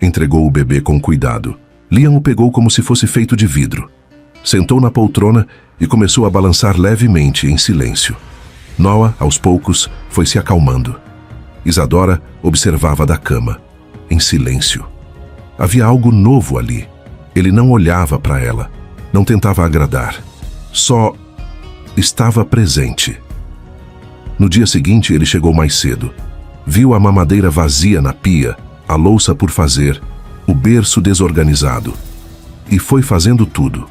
Entregou o bebê com cuidado. Liam o pegou como se fosse feito de vidro. Sentou na poltrona e começou a balançar levemente, em silêncio. Noah, aos poucos, foi se acalmando. Isadora observava da cama, em silêncio. Havia algo novo ali. Ele não olhava para ela, não tentava agradar. Só estava presente. No dia seguinte, ele chegou mais cedo. Viu a mamadeira vazia na pia, a louça por fazer, o berço desorganizado. E foi fazendo tudo,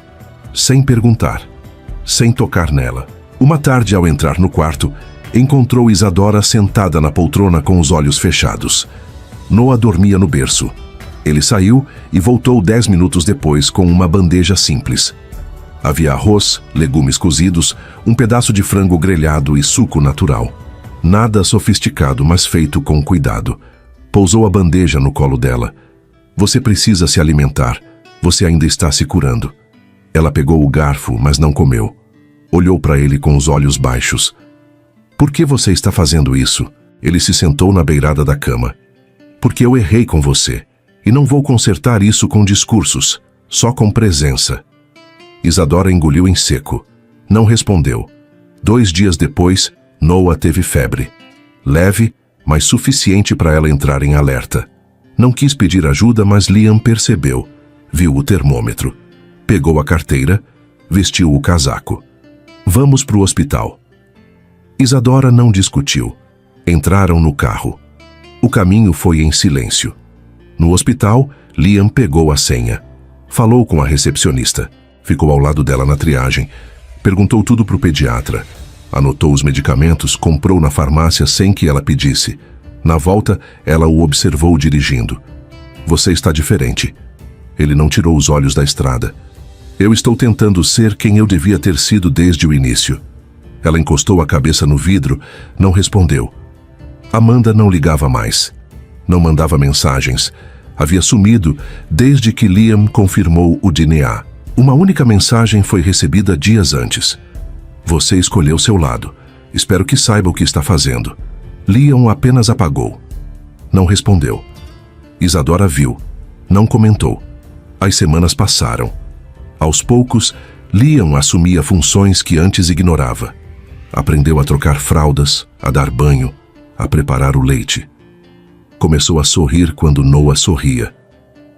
sem perguntar, sem tocar nela. Uma tarde, ao entrar no quarto, encontrou Isadora sentada na poltrona com os olhos fechados. Noah dormia no berço. Ele saiu e voltou 10 minutos depois com uma bandeja simples. Havia arroz, legumes cozidos, um pedaço de frango grelhado e suco natural. Nada sofisticado, mas feito com cuidado. Pousou a bandeja no colo dela. Você precisa se alimentar. Você ainda está se curando. Ela pegou o garfo, mas não comeu. Olhou para ele com os olhos baixos. Por que você está fazendo isso? Ele se sentou na beirada da cama. Porque eu errei com você. E não vou consertar isso com discursos, só com presença. Isadora engoliu em seco. Não respondeu. 2 dias depois, Noah teve febre. Leve, mas suficiente para ela entrar em alerta. Não quis pedir ajuda, mas Liam percebeu. Viu o termômetro. Pegou a carteira, vestiu o casaco. Vamos para o hospital. Isadora não discutiu. Entraram no carro. O caminho foi em silêncio. No hospital, Liam pegou a senha. Falou com a recepcionista. Ficou ao lado dela na triagem. Perguntou tudo para o pediatra. Anotou os medicamentos, comprou na farmácia sem que ela pedisse. Na volta, ela o observou dirigindo. Você está diferente. Ele não tirou os olhos da estrada. Eu estou tentando ser quem eu devia ter sido desde o início. Ela encostou a cabeça no vidro, não respondeu. Amanda não ligava mais. Não mandava mensagens. Havia sumido desde que Liam confirmou o DNA. Uma única mensagem foi recebida dias antes. Você escolheu seu lado. Espero que saiba o que está fazendo. Liam apenas apagou. Não respondeu. Isadora viu. Não comentou. As semanas passaram. Aos poucos, Liam assumia funções que antes ignorava. Aprendeu a trocar fraldas, a dar banho, a preparar o leite. Começou a sorrir quando Noah sorria.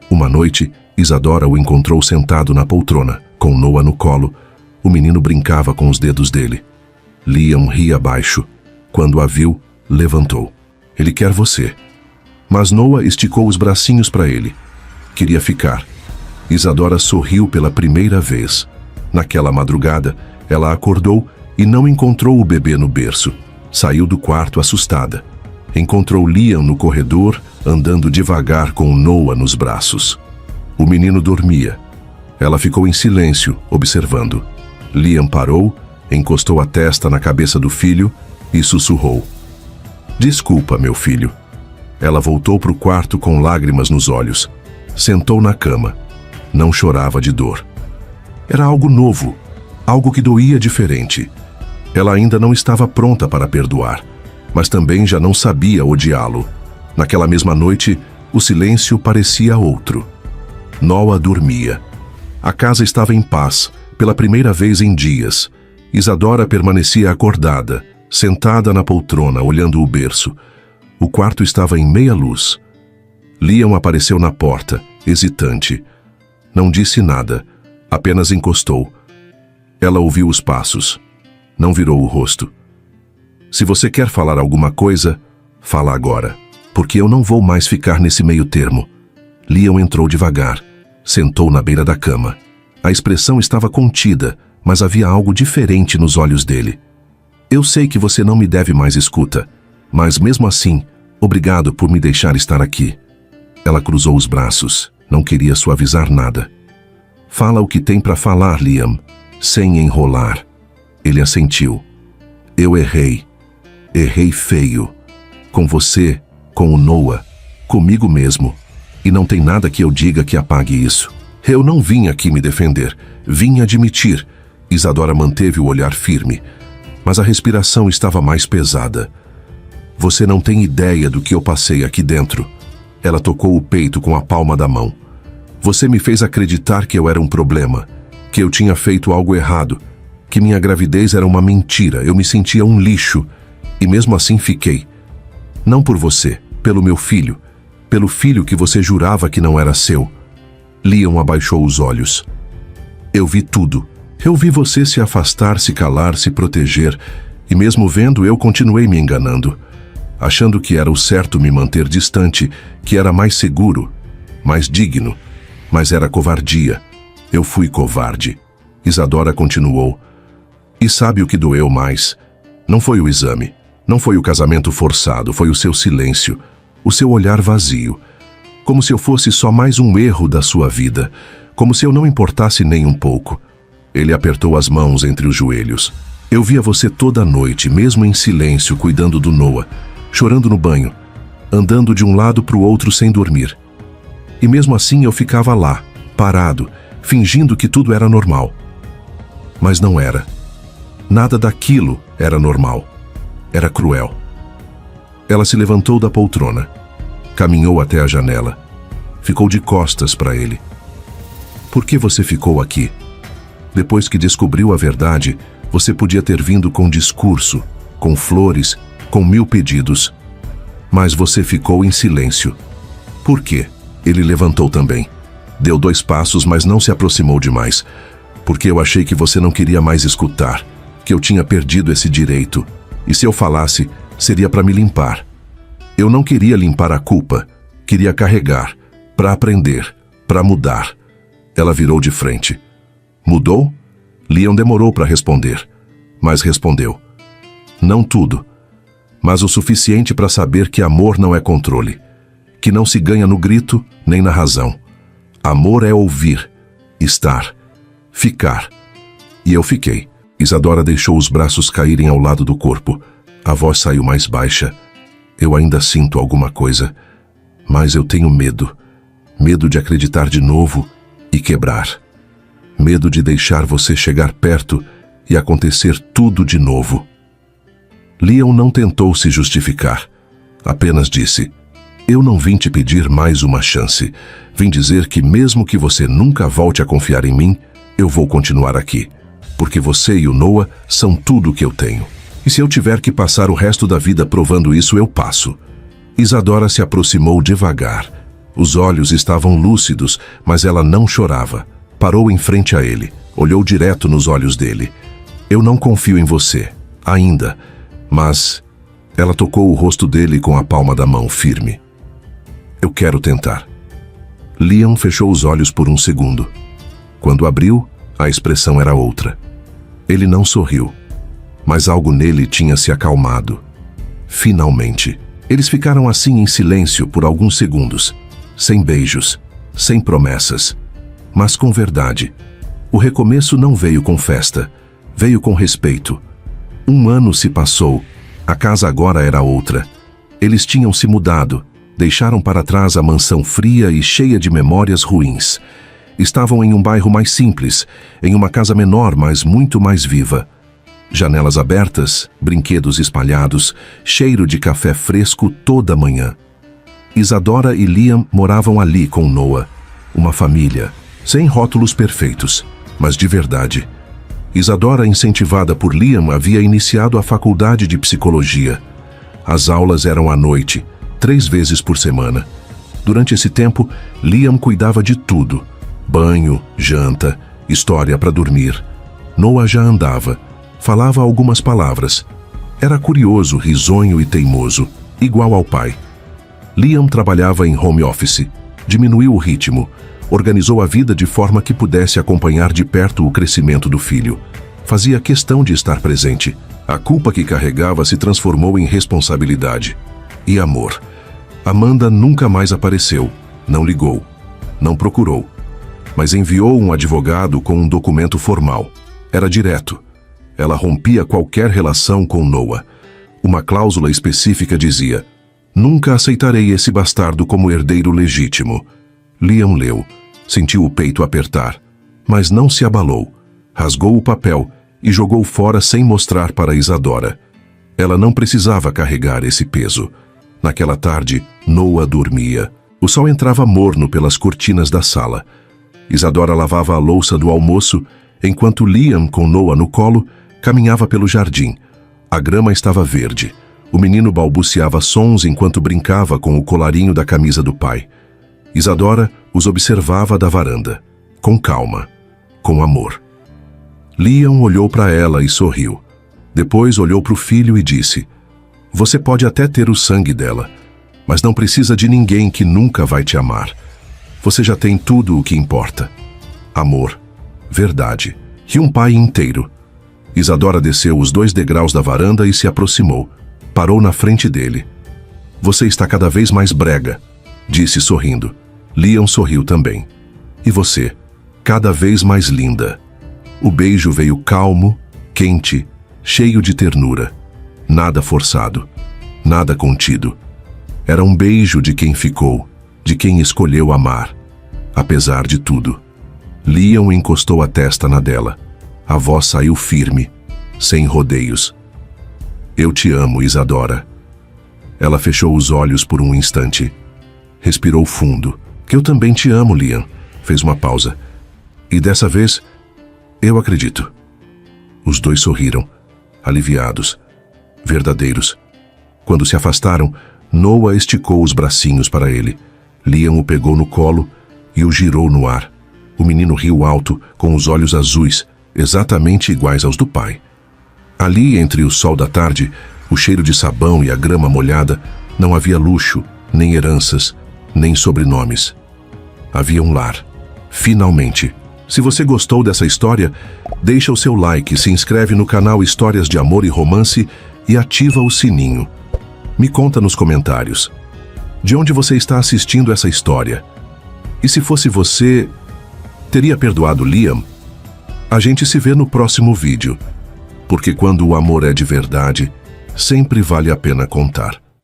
Uma noite, Isadora o encontrou sentado na poltrona, com Noah no colo. O menino brincava com os dedos dele. Liam ria baixo. Quando a viu, levantou. Ele quer você. Mas Noah esticou os bracinhos para ele. Queria ficar. Isadora sorriu pela primeira vez. Naquela madrugada, ela acordou e não encontrou o bebê no berço. Saiu do quarto assustada. Encontrou Liam no corredor, andando devagar com Noah nos braços. O menino dormia. Ela ficou em silêncio, observando. Liam parou, Encostou a testa na cabeça do filho e sussurrou: "Desculpa, meu filho." Ela voltou para o quarto com lágrimas nos olhos. Sentou na cama. Não chorava de dor. Era algo novo, algo que doía diferente. Ela ainda não estava pronta para perdoar, mas também já não sabia odiá-lo. Naquela mesma noite, o silêncio parecia outro. Noa dormia. A casa estava em paz, pela primeira vez em dias. Isadora permanecia acordada, sentada na poltrona, olhando o berço. O quarto estava em meia luz. Liam apareceu na porta, hesitante. Não disse nada, apenas encostou. Ela ouviu os passos. Não virou o rosto. "Se você quer falar alguma coisa, fala agora, porque eu não vou mais ficar nesse meio termo." Liam entrou devagar, sentou na beira da cama. A expressão estava contida, mas havia algo diferente nos olhos dele. "Eu sei que você não me deve mais escuta, mas mesmo assim, obrigado por me deixar estar aqui." Ela cruzou os braços, não queria suavizar nada. "Fala o que tem para falar, Liam, sem enrolar." Ele assentiu. "Eu errei. Errei feio. Com você, com o Noah, comigo mesmo. E não tem nada que eu diga que apague isso. Eu não vim aqui me defender, vim admitir." Isadora manteve o olhar firme, mas a respiração estava mais pesada. "Você não tem ideia do que eu passei aqui dentro." Ela tocou o peito com a palma da mão. "Você me fez acreditar que eu era um problema, que eu tinha feito algo errado, que minha gravidez era uma mentira, eu me sentia um lixo, e mesmo assim fiquei. Não por você, pelo meu filho, pelo filho que você jurava que não era seu." Liam abaixou os olhos. "Eu vi tudo. Eu vi você se afastar, se calar, se proteger, e mesmo vendo, eu continuei me enganando, achando que era o certo me manter distante, que era mais seguro, mais digno, mas era covardia. Eu fui covarde." Isadora continuou. "E sabe o que doeu mais? Não foi o exame, não foi o casamento forçado, foi o seu silêncio, o seu olhar vazio, como se eu fosse só mais um erro da sua vida, como se eu não importasse nem um pouco." Ele apertou as mãos entre os joelhos. "Eu via você toda noite, mesmo em silêncio, cuidando do Noah, chorando no banho, andando de um lado para o outro sem dormir. E mesmo assim eu ficava lá, parado, fingindo que tudo era normal. Mas não era. Nada daquilo era normal. Era cruel." Ela se levantou da poltrona, caminhou até a janela, ficou de costas para ele. "Por que você ficou aqui? Depois que descobriu a verdade, você podia ter vindo com discurso, com flores, com 1000 pedidos. Mas você ficou em silêncio. Por quê?" Ele levantou também. Deu 2 passos, mas não se aproximou demais. "Porque eu achei que você não queria mais escutar, que eu tinha perdido esse direito. E se eu falasse, seria para me limpar. Eu não queria limpar a culpa, queria carregar, para aprender, para mudar." Ela virou de frente. "Mudou?" Liam demorou para responder, mas respondeu. "Não tudo, mas o suficiente para saber que amor não é controle, que não se ganha no grito nem na razão. Amor é ouvir, estar, ficar." E eu fiquei. Isadora deixou os braços caírem ao lado do corpo. A voz saiu mais baixa. "Eu ainda sinto alguma coisa, mas eu tenho medo. Medo de acreditar de novo e quebrar. Medo de deixar você chegar perto e acontecer tudo de novo." Liam não tentou se justificar. Apenas disse: "Eu não vim te pedir mais uma chance. Vim dizer que mesmo que você nunca volte a confiar em mim, eu vou continuar aqui. Porque você e o Noah são tudo o que eu tenho. E se eu tiver que passar o resto da vida provando isso, eu passo." Isadora se aproximou devagar. Os olhos estavam lúcidos, mas ela não chorava. Parou em frente a ele, olhou direto nos olhos dele. "Eu não confio em você, ainda, mas..." Ela tocou o rosto dele com a palma da mão firme. "Eu quero tentar." Liam fechou os olhos por um segundo. Quando abriu, a expressão era outra. Ele não sorriu, mas algo nele tinha se acalmado. Finalmente. Eles ficaram assim em silêncio por alguns segundos, sem beijos, sem promessas, mas com verdade. O recomeço não veio com festa, Veio com respeito. 1 ano se passou. A casa agora era outra. Eles tinham se mudado. Deixaram para trás a mansão fria e cheia de memórias ruins. Estavam em um bairro mais simples, em uma casa menor, mas muito mais viva. Janelas abertas, brinquedos espalhados, cheiro de café fresco toda manhã. Isadora e Liam moravam ali com Noah. Uma família, sem rótulos perfeitos, mas de verdade. Isadora, incentivada por Liam, havia iniciado a faculdade de psicologia. As aulas eram à noite, 3 vezes por semana. Durante esse tempo, Liam cuidava de tudo: banho, janta, história para dormir. Noah já andava, falava algumas palavras. Era curioso, risonho e teimoso, igual ao pai. Liam trabalhava em home office, diminuiu o ritmo, organizou a vida de forma que pudesse acompanhar de perto o crescimento do filho. Fazia questão de estar presente. A culpa que carregava se transformou em responsabilidade. E amor. Amanda nunca mais apareceu, não ligou, não procurou, mas enviou um advogado com um documento formal. Era direto. Ela rompia qualquer relação com Noah. Uma cláusula específica dizia: "Nunca aceitarei esse bastardo como herdeiro legítimo." Liam leu, sentiu o peito apertar, mas não se abalou. Rasgou o papel e jogou fora sem mostrar para Isadora. Ela não precisava carregar esse peso. Naquela tarde, Noah dormia. O sol entrava morno pelas cortinas da sala. Isadora lavava a louça do almoço, enquanto Liam, com Noah no colo, caminhava pelo jardim. A grama estava verde. O menino balbuciava sons enquanto brincava com o colarinho da camisa do pai. Isadora os observava da varanda, com calma, com amor. Liam olhou para ela e sorriu. Depois olhou para o filho e disse: "Você pode até ter o sangue dela, mas não precisa de ninguém que nunca vai te amar. Você já tem tudo o que importa: amor, verdade e um pai inteiro." Isadora desceu os 2 degraus da varanda e se aproximou. Parou na frente dele. "Você está cada vez mais brega", disse sorrindo. Liam sorriu também. "E você, cada vez mais linda." O beijo veio calmo, quente, cheio de ternura. Nada forçado, nada contido. Era um beijo de quem ficou, de quem escolheu amar, apesar de tudo. Liam encostou a testa na dela. A voz saiu firme, sem rodeios. "Eu te amo, Isadora." Ela fechou os olhos por um instante. Respirou fundo. "Eu também te amo, Liam." Fez uma pausa. "E dessa vez, eu acredito." Os 2 sorriram, aliviados, verdadeiros. Quando se afastaram, Noah esticou os bracinhos para ele. Liam o pegou no colo e o girou no ar. O menino riu alto, com os olhos azuis, exatamente iguais aos do pai. Ali, entre o sol da tarde, o cheiro de sabão e a grama molhada, não havia luxo, nem heranças, nem sobrenomes. Havia um lar. Finalmente. Se você gostou dessa história, deixa o seu like, se inscreve no canal Histórias de Amor e Romance e ativa o sininho. Me conta nos comentários. De onde você está assistindo essa história? E se fosse você, teria perdoado Liam? A gente se vê no próximo vídeo, porque quando o amor é de verdade, sempre vale a pena contar.